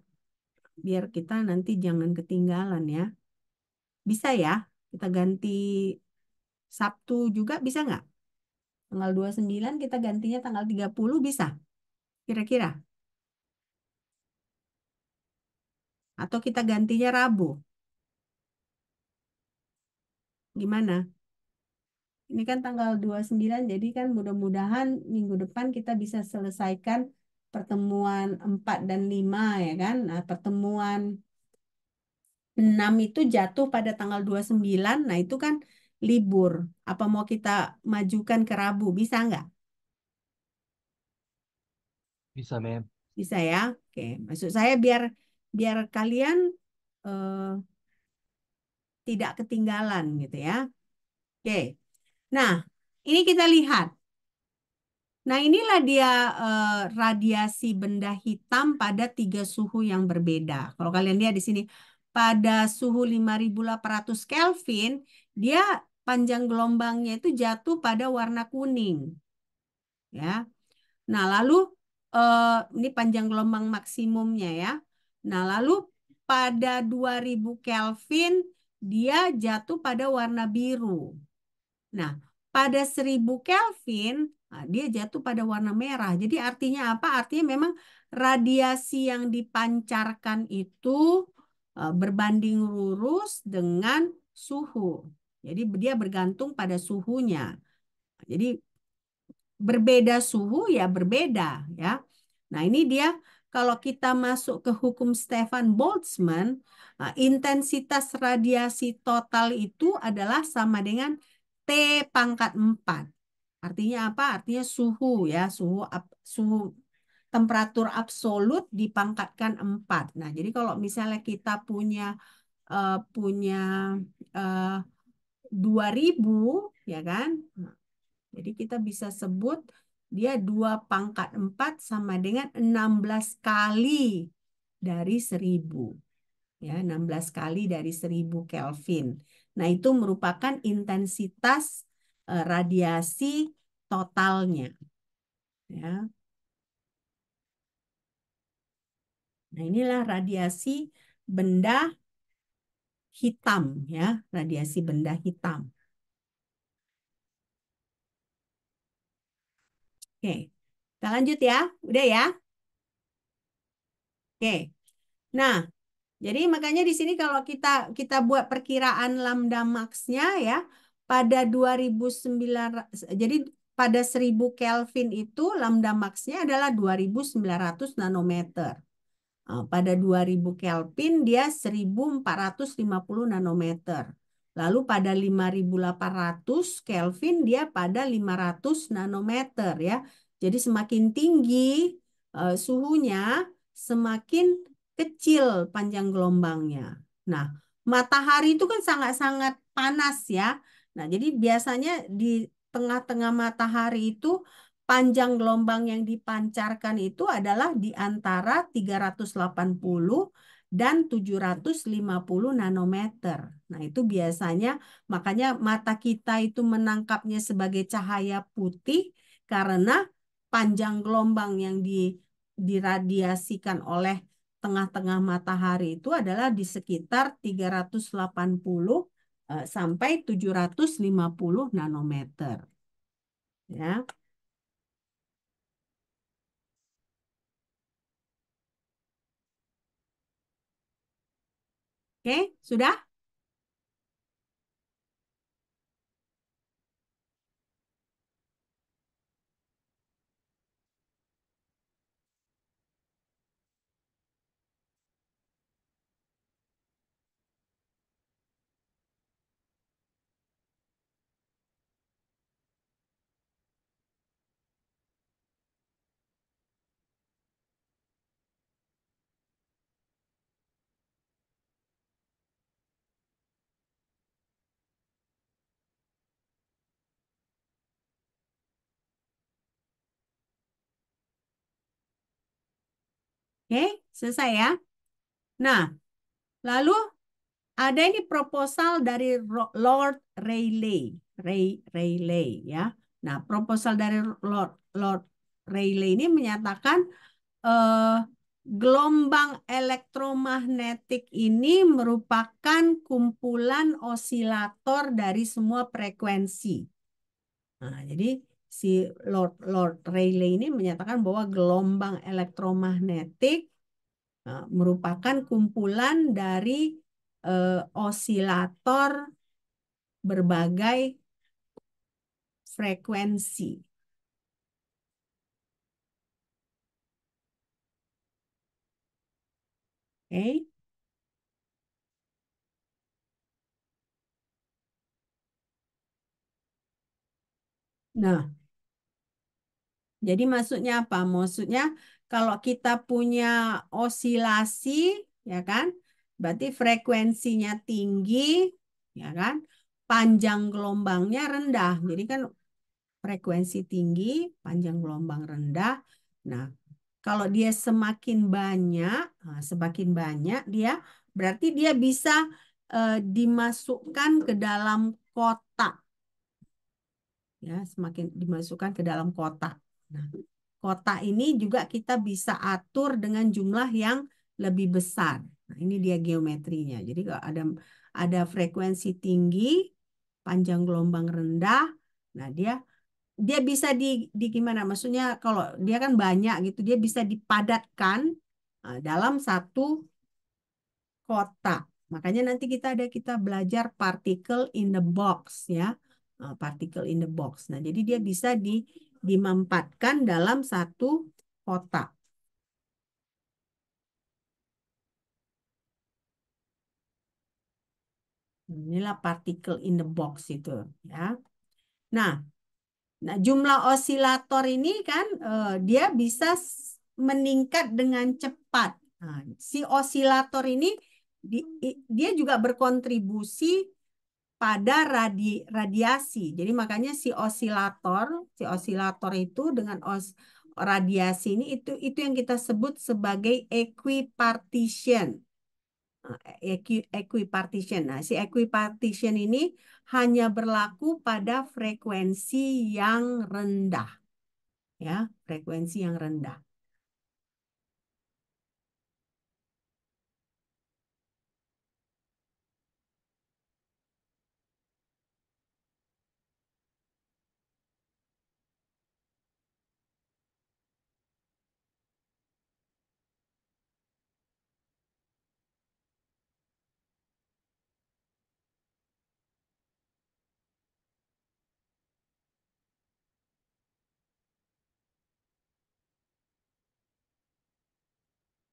Biar kita nanti jangan ketinggalan ya. Bisa ya? Kita ganti Sabtu juga bisa nggak? Tanggal 29 kita gantinya tanggal 30 bisa? Kira-kira? Atau kita gantinya Rabu? Gimana? Ini kan tanggal 29 jadi kan mudah-mudahan minggu depan kita bisa selesaikan pertemuan 4 dan 5 ya kan? Nah, pertemuan 6 itu jatuh pada tanggal 29. Nah, itu kan libur. Apa mau kita majukan ke Rabu? Bisa nggak? Bisa, Mem. Bisa ya? Oke. Maksud saya biar biar kalian eh, tidak ketinggalan gitu ya. Oke. Nah, ini kita lihat. Nah, inilah dia radiasi benda hitam pada 3 suhu yang berbeda. Kalau kalian lihat di sini, pada suhu 5.800 Kelvin, dia panjang gelombangnya itu jatuh pada warna kuning. Ya. Nah, lalu ini panjang gelombang maksimumnya ya. Nah, lalu pada 2.000 Kelvin, dia jatuh pada warna biru. Nah, pada 1.000 Kelvin, nah, dia jatuh pada warna merah. Jadi artinya apa? Artinya memang radiasi yang dipancarkan itu berbanding lurus dengan suhu. Jadi dia bergantung pada suhunya. Jadi berbeda suhu ya berbeda ya. Nah, ini dia kalau kita masuk ke hukum Stefan Boltzmann, intensitas radiasi total itu adalah sama dengan T pangkat 4. Artinya apa? Artinya suhu ya, suhu temperatur absolut dipangkatkan 4. Nah, jadi kalau misalnya kita punya eh, 2.000 ya kan? Jadi kita bisa sebut dia 2 pangkat 4 sama dengan 16 kali dari 1000. Ya, 16 kali dari 1000 Kelvin. Nah, itu merupakan intensitas radiasi totalnya. Ya. Nah, inilah radiasi benda hitam, ya, radiasi benda hitam. Oke, kita lanjut ya. Udah ya. Oke. Nah, jadi makanya di sini kalau kita kita buat perkiraan lambda max-nya ya pada 2009, jadi pada 1000 Kelvin itu lambda max-nya adalah 2900 nanometer. Pada 2000 Kelvin dia 1450 nanometer. Lalu pada 5800 Kelvin dia pada 500 nanometer ya. Jadi semakin tinggi suhunya, semakin kecil panjang gelombangnya. Nah, matahari itu kan sangat-sangat panas ya. Nah, jadi biasanya di tengah-tengah matahari itu panjang gelombang yang dipancarkan itu adalah di antara 380 dan 750 nanometer. Nah, itu biasanya makanya mata kita itu menangkapnya sebagai cahaya putih karena panjang gelombang yang diradiasikan oleh tengah-tengah matahari itu adalah di sekitar 380 sampai 750 nanometer. Ya. Oke, sudah? Oke, selesai ya. Nah, lalu ada ini proposal dari Lord Rayleigh, Rayleigh ya. Nah, proposal dari Lord Rayleigh ini menyatakan eh, gelombang elektromagnetik ini merupakan kumpulan osilator dari semua frekuensi. Nah, jadi si Lord Rayleigh ini menyatakan bahwa gelombang elektromagnetik merupakan kumpulan dari osilator berbagai frekuensi. Oke. Nah, jadi maksudnya apa? Maksudnya kalau kita punya osilasi, ya kan? Berarti frekuensinya tinggi, ya kan? Panjang gelombangnya rendah. Jadi kan frekuensi tinggi, panjang gelombang rendah. Nah, kalau dia semakin banyak dia berarti dia bisa dimasukkan ke dalam kotak. Ya, semakin dimasukkan ke dalam kotak. Nah, kotak ini juga kita bisa atur dengan jumlah yang lebih besar. Nah, ini dia geometrinya. Jadi kalau ada frekuensi tinggi, panjang gelombang rendah, nah dia dia bisa di gimana? Maksudnya kalau dia kan banyak gitu, dia bisa dipadatkan dalam satu kotak. Makanya nanti kita belajar particle in the box ya. Particle in the box. Nah, jadi dia bisa dimampatkan dalam satu kotak. Inilah particle in the box itu ya. Nah, jumlah osilator ini kan dia bisa meningkat dengan cepat. Si osilator ini dia juga berkontribusi pada radiasi. Jadi makanya si osilator itu dengan radiasi ini itu yang kita sebut sebagai equipartition. Nah, equipartition. Nah, si equipartition ini hanya berlaku pada frekuensi yang rendah, ya, frekuensi yang rendah.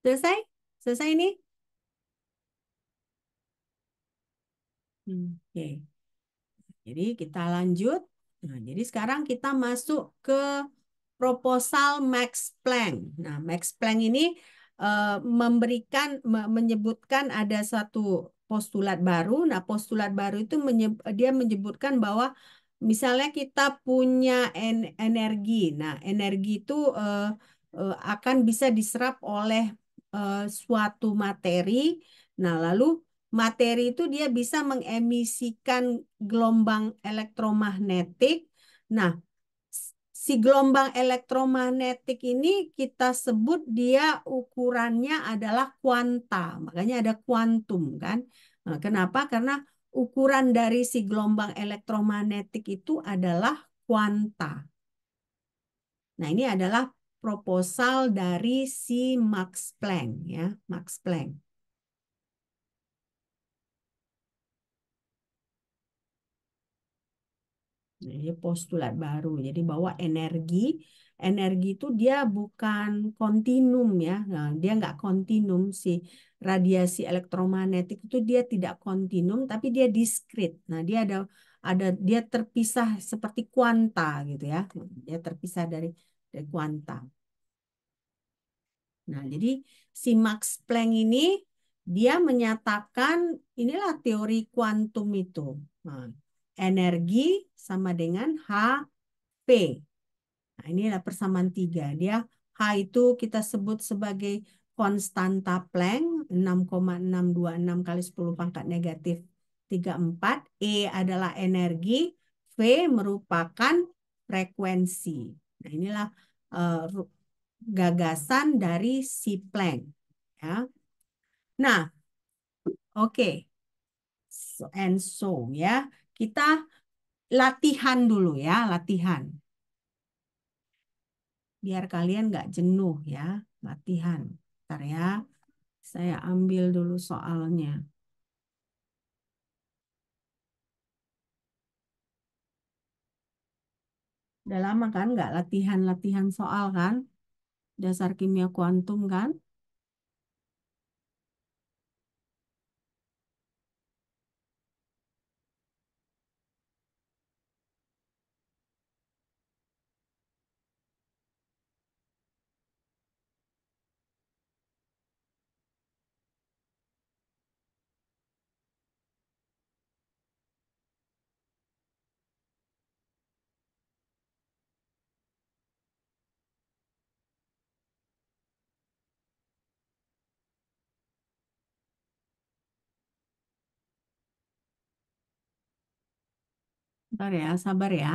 Selesai? Selesai ini? Oke. Jadi kita lanjut. Nah, jadi sekarang kita masuk ke proposal Max Planck. Nah, Max Planck ini menyebutkan ada satu postulat baru. Nah, postulat baru itu dia menyebutkan bahwa misalnya kita punya energi. Nah, energi itu akan bisa diserap oleh suatu materi. Nah, lalu materi itu dia bisa mengemisikan gelombang elektromagnetik. Nah, si gelombang elektromagnetik ini kita sebut dia ukurannya adalah kuanta. Makanya ada kuantum kan. Nah, kenapa? Karena ukuran dari si gelombang elektromagnetik itu adalah kuanta. Nah, ini adalah proposal dari si Max Planck ya, Max Planck. Nah, ini postulat baru. Jadi bahwa energi itu dia bukan kontinum ya. Nah, dia nggak kontinum si radiasi elektromagnetik itu dia tidak kontinum, tapi dia diskrit. Nah, dia terpisah seperti kuanta gitu ya. Dia terpisah dari kuanta. Nah, jadi si Max Planck ini dia menyatakan inilah teori kuantum itu. Nah, energi sama dengan H P. Nah, inilah persamaan tiga. H itu kita sebut sebagai konstanta Planck 6,626 kali 10 pangkat negatif 34. E adalah energi, V merupakan frekuensi. Nah, inilah gagasan dari si Planck. Ya. Nah, oke. Ya. Kita latihan dulu ya, latihan. Biar kalian nggak jenuh ya, latihan. Bentar ya, saya ambil dulu soalnya. Udah lama kan nggak latihan-latihan soal kan? Dasar kimia kuantum kan? Bentar ya, sabar ya.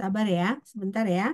Sabar ya, sebentar ya.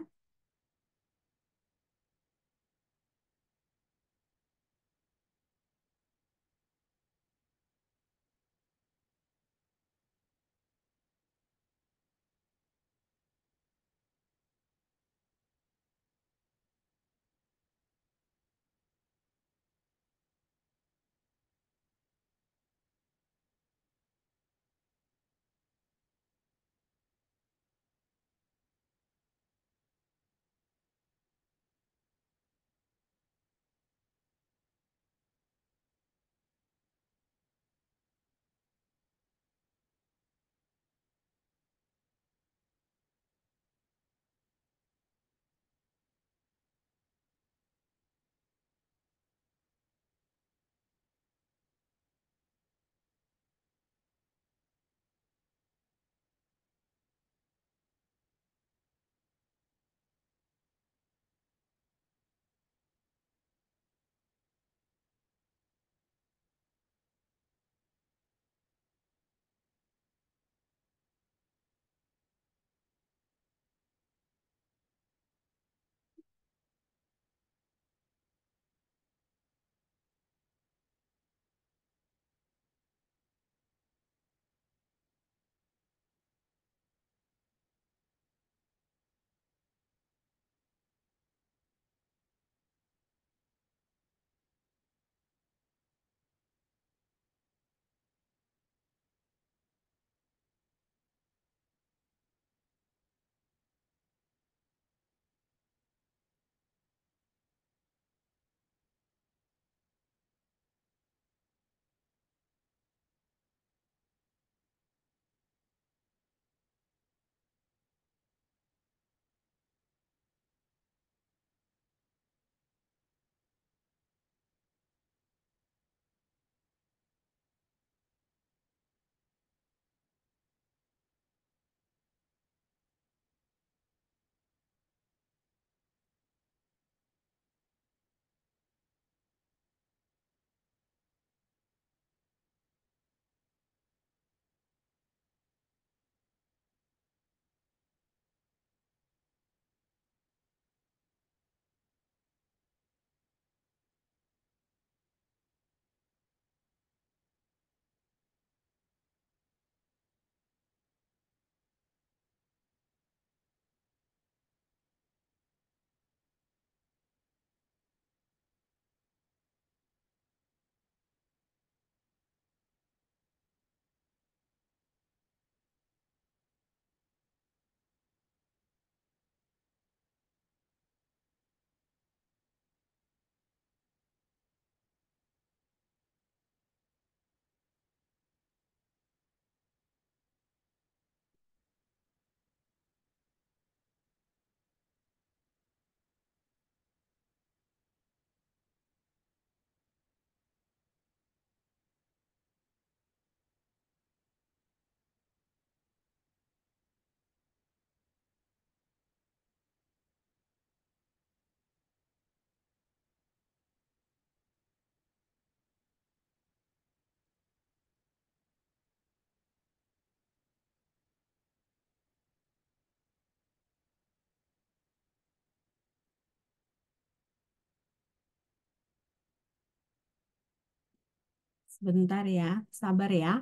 Sebentar ya, sabar ya.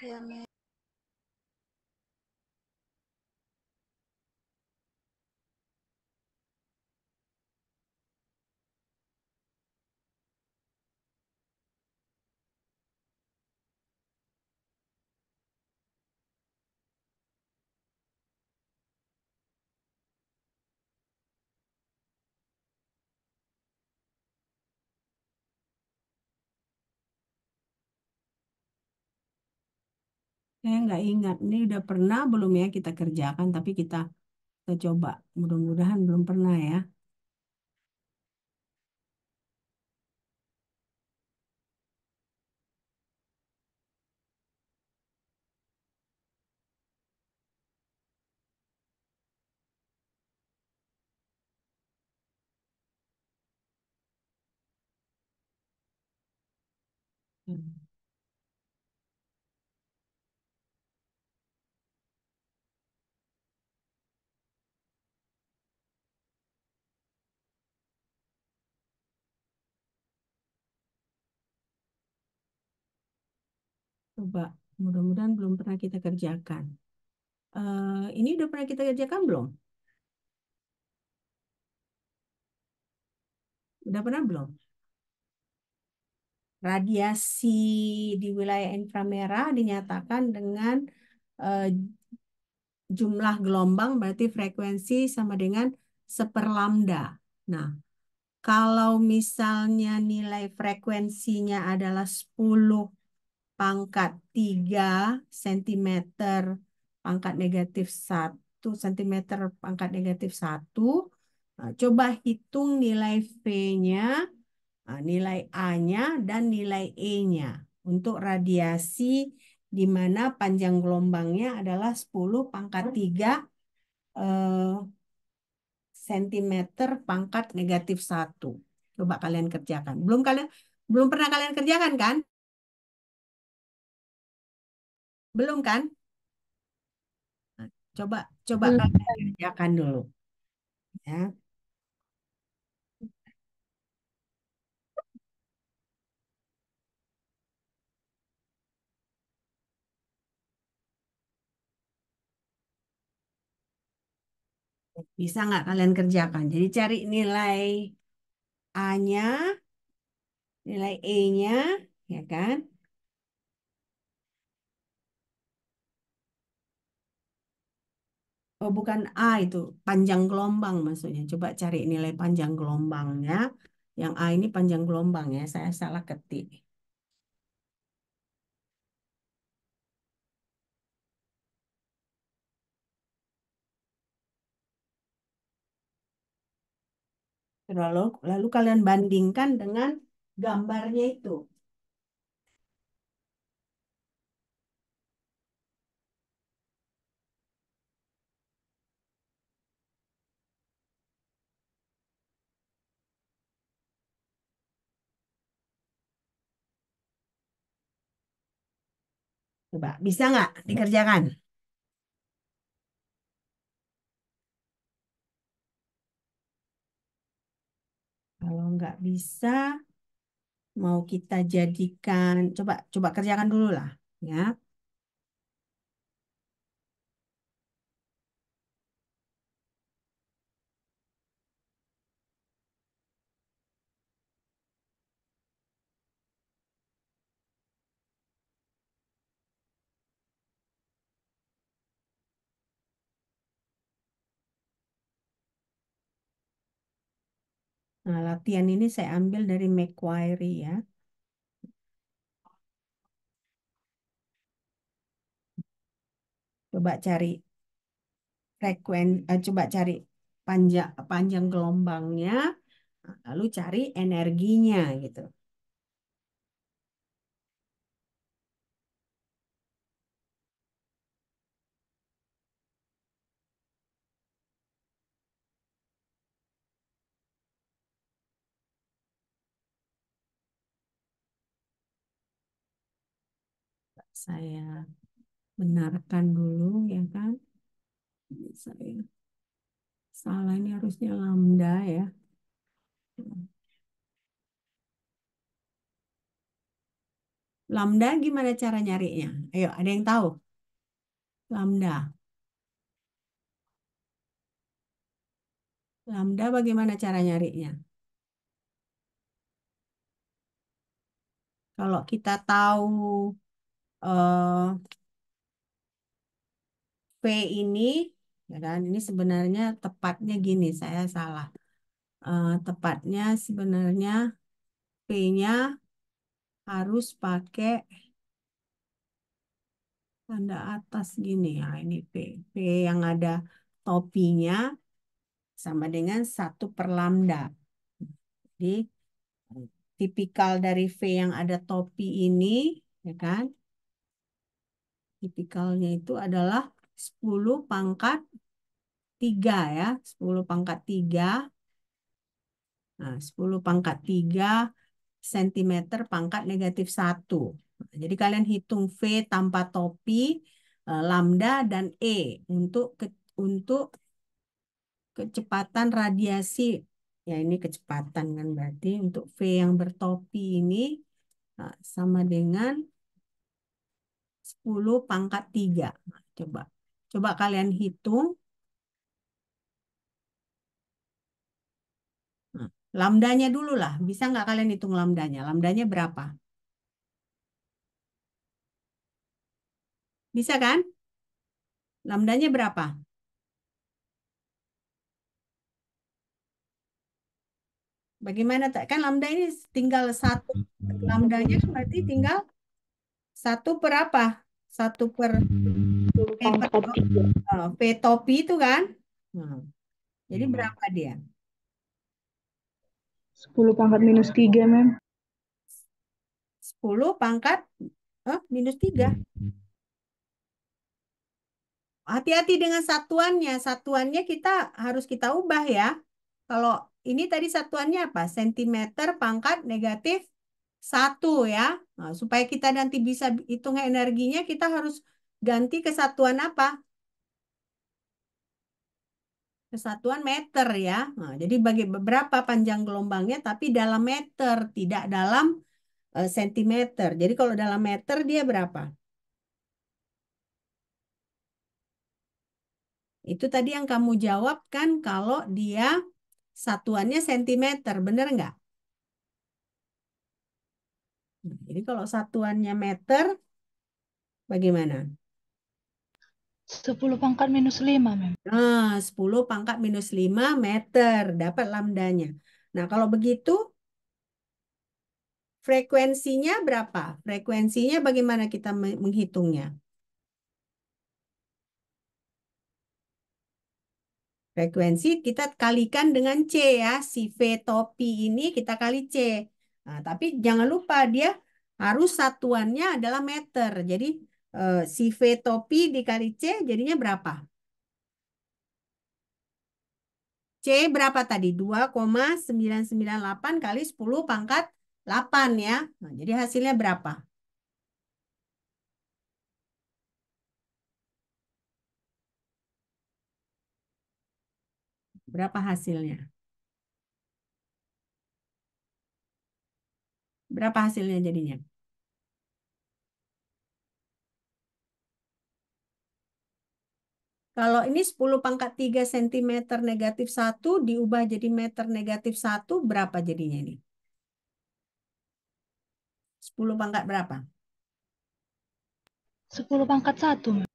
Ya, Mem. Saya nggak ingat, ini udah pernah belum ya kita kerjakan, tapi kita coba. Mudah-mudahan belum pernah ya. Hmm. Coba, mudah-mudahan belum pernah kita kerjakan. Ini udah pernah kita kerjakan belum? Udah pernah belum? Radiasi di wilayah inframerah dinyatakan dengan eh, jumlah gelombang berarti frekuensi sama dengan 1/lambda. Nah, kalau misalnya nilai frekuensinya adalah 10⁻³ pangkat negatif 1 cm⁻⁻1. Nah, coba hitung nilai V-nya, nilai A-nya, dan nilai E-nya untuk radiasi di mana panjang gelombangnya adalah 10⁻³ eh, cm⁻⁻1. Coba kalian kerjakan. Belum pernah kalian kerjakan kan? Belum kan? Nah, coba coba Belum. kalian kerjakan dulu ya. Bisa nggak kalian kerjakan? Jadi cari nilai A-nya, nilai E-nya, ya kan? Oh, bukan A itu, panjang gelombang maksudnya. Coba cari nilai panjang gelombangnya. Yang A ini panjang gelombang ya, saya salah ketik. Lalu kalian bandingkan dengan gambarnya itu. Coba, bisa nggak dikerjakan? Kalau nggak bisa, mau kita jadikan, coba coba kerjakan dulu lah, ya. Nah, latihan ini saya ambil dari Macquarie ya. Coba cari coba cari panjang panjang gelombangnya, lalu cari energinya gitu. Saya benarkan dulu ya kan. Ini saya salah, ini harusnya lambda ya. Lambda gimana cara nyarinya? Ayo, ada yang tahu? Lambda. Lambda bagaimana cara nyarinya? Kalau kita tahu eh, V ini, ya kan, ini sebenarnya tepatnya gini, saya salah. Tepatnya sebenarnya P-nya harus pakai tanda atas gini ya, ini P. P yang ada topinya sama dengan 1/lambda. Jadi tipikal dari V yang ada topi ini, ya kan? Tipikalnya itu adalah 10⁻³ ya, 10⁻³. Nah, 10⁻³ cm⁻⁻1. Nah, jadi kalian hitung V tanpa topi, lambda dan E untuk kecepatan radiasi. Ya, ini kecepatan kan berarti untuk V yang bertopi ini sama dengan 10 pangkat 3. Nah, coba kalian hitung. Nah, lambdanya dulu lah. Bisa nggak kalian hitung lambdanya? Lambdanya berapa? Bisa kan? Lambdanya berapa? Bagaimana? Kan lambda ini tinggal satu. Lambdanya kan berarti tinggal satu per apa? Satu per 10 P per pangkat 3. P topi itu kan? Nah, jadi Iya, Mem. berapa dia? 10 pangkat minus 3, Mem. 10 pangkat minus 3. Hati-hati dengan satuannya. Satuannya harus kita ubah ya. Kalau ini tadi satuannya apa? Sentimeter pangkat negatif 1 ya. Nah, supaya kita nanti bisa hitung energinya, kita harus ganti ke satuan apa? Kesatuan meter ya. Nah, jadi bagi beberapa panjang gelombangnya, tapi dalam meter, tidak dalam sentimeter. Jadi kalau dalam meter dia berapa? Itu tadi yang kamu jawab kan kalau dia satuannya sentimeter, bener nggak? Nah, jadi kalau satuannya meter, bagaimana? 10 pangkat minus 5, Mem. Nah, 10 pangkat minus 5 meter, dapat lambdanya. Nah, kalau begitu, frekuensinya berapa? Frekuensinya bagaimana kita menghitungnya? Frekuensi kita kalikan dengan C ya. Si V topi ini kita kali C. Nah, tapi jangan lupa dia harus satuannya adalah meter. Jadi si V topi dikali C jadinya berapa? C berapa tadi? 2,998 kali 10 pangkat 8 ya. Nah, jadi hasilnya berapa? Berapa hasilnya? Berapa hasilnya jadinya? Kalau ini 10 pangkat 3 cm negatif 1 diubah jadi meter negatif 1, berapa jadinya ini? 10 pangkat berapa? 10 pangkat 1, Mem.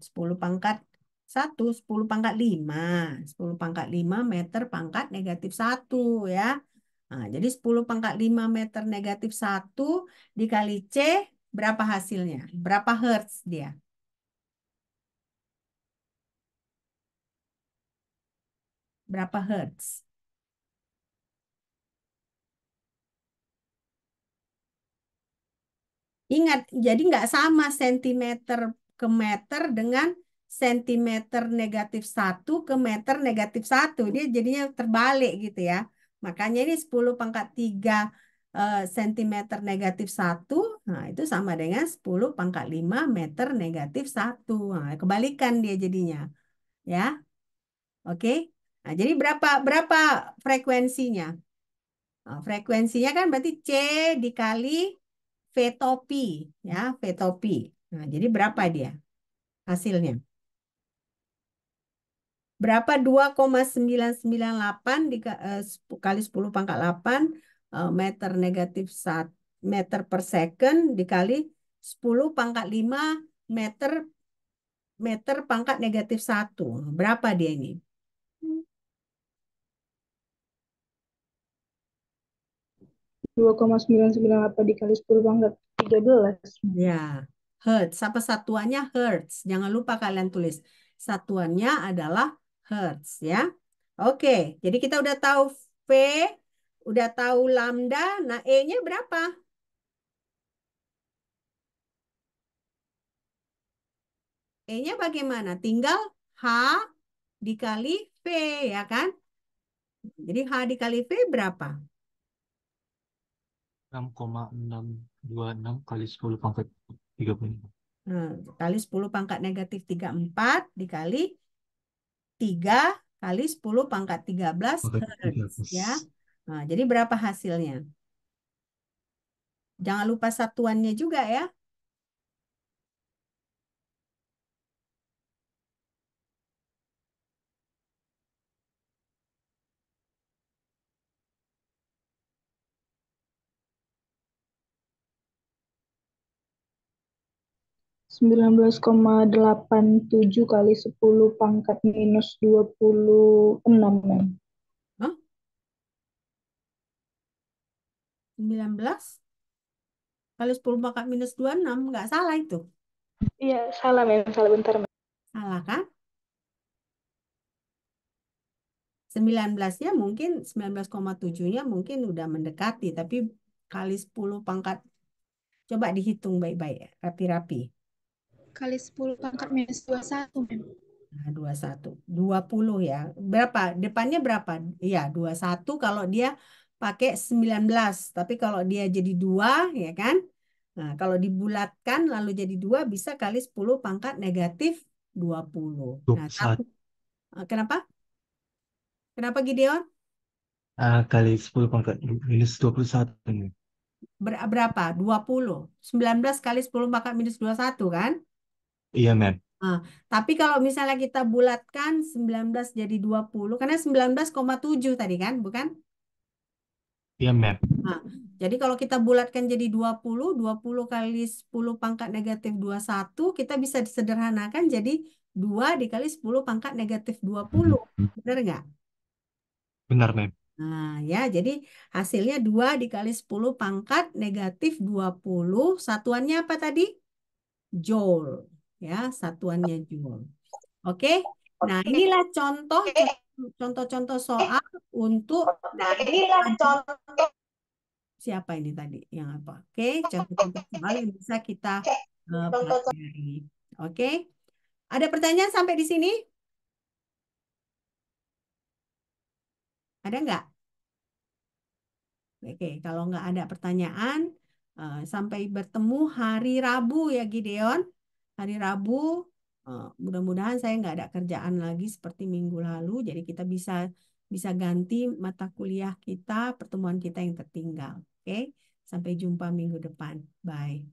10 pangkat 1, 10 pangkat 5. 10 pangkat 5 meter pangkat negatif 1 ya. Nah, jadi 10 pangkat 5 meter negatif 1 dikali C, berapa hasilnya? Berapa hertz dia? Berapa hertz? Ingat, jadi nggak sama sentimeter ke meter dengan sentimeter negatif 1 ke meter negatif 1. Dia jadinya terbalik gitu ya. Makanya ini 10 pangkat 3 sentimeter negatif 1. Nah, itu sama dengan 10 pangkat 5 meter negatif 1. Nah, kebalikan dia jadinya. Ya, oke. Nah, jadi berapa frekuensinya? Nah, frekuensinya kan berarti C dikali V topi, ya, V topi. Nah, jadi berapa dia hasilnya? Berapa 2,998 kali 10 pangkat 8 meter negatif 1 meter per second dikali 10 pangkat 5 meter meter pangkat negatif 1. Berapa dia ini? 2,998 dikali 10 pangkat 13. Ya, hertz. Apa satuannya hertz? Jangan lupa kalian tulis. Satuannya adalah hertz ya. Oke, jadi kita udah tahu V, udah tahu lambda. Nah, E-nya berapa? E-nya bagaimana? Tinggal H dikali V ya kan? Jadi H dikali V berapa? 6,626 kali 10 pangkat 35. Nah, kali 10 pangkat negatif 34 dikali 3 kali 10 pangkat 13 Pangkat hertz 13. ya. Nah, jadi berapa hasilnya? Jangan lupa satuannya juga ya. 19,87 kali 10 pangkat minus 26, Mem. Hah? 19 kali 10 pangkat minus 26. Nggak salah itu. Iya, salah, Mem. Salah bentar, Mem. Salah kan? 19-nya mungkin 19,7-nya mungkin udah mendekati. Tapi kali 10 pangkat. Coba dihitung baik-baik. Rapi-rapi. Kali 10 pangkat minus 21, Mem. Nah, 21. 20 ya. Berapa? Depannya berapa? Iya, 21 kalau dia pakai 19. Tapi kalau dia jadi 2, ya kan? Nah, kalau dibulatkan lalu jadi 2 bisa kali 10 pangkat negatif 20. Nah, tapi 21 kenapa? Kenapa Gideon? kali 10 pangkat minus 21 nih. Berapa? 20. 19 kali 10 pangkat minus 21 kan? Iya, Mem. Nah, tapi kalau misalnya kita bulatkan 19 jadi 20, karena 19,7 tadi kan, bukan? Iya, Mem. Nah, jadi kalau kita bulatkan jadi 20 kali 10 pangkat negatif 21, kita bisa disederhanakan jadi 2 dikali 10 pangkat negatif 20. Benar nggak? Benar, Mem. Nah, ya, jadi hasilnya 2 dikali 10 pangkat negatif 20. Satuannya apa tadi? Joule. Ya, satuannya joule. Oke. Nah, inilah contoh-contoh soal untuk siapa ini tadi yang apa? Oke, contoh-contoh soal yang bisa kita pelajari. Oke, ada pertanyaan sampai di sini? Ada nggak? Oke, kalau nggak ada pertanyaan, sampai bertemu hari Rabu ya Gideon. Hari Rabu, mudah-mudahan saya nggak ada kerjaan lagi seperti minggu lalu, jadi kita bisa bisa ganti mata kuliah kita, pertemuan kita yang tertinggal. Oke, sampai jumpa minggu depan. Bye.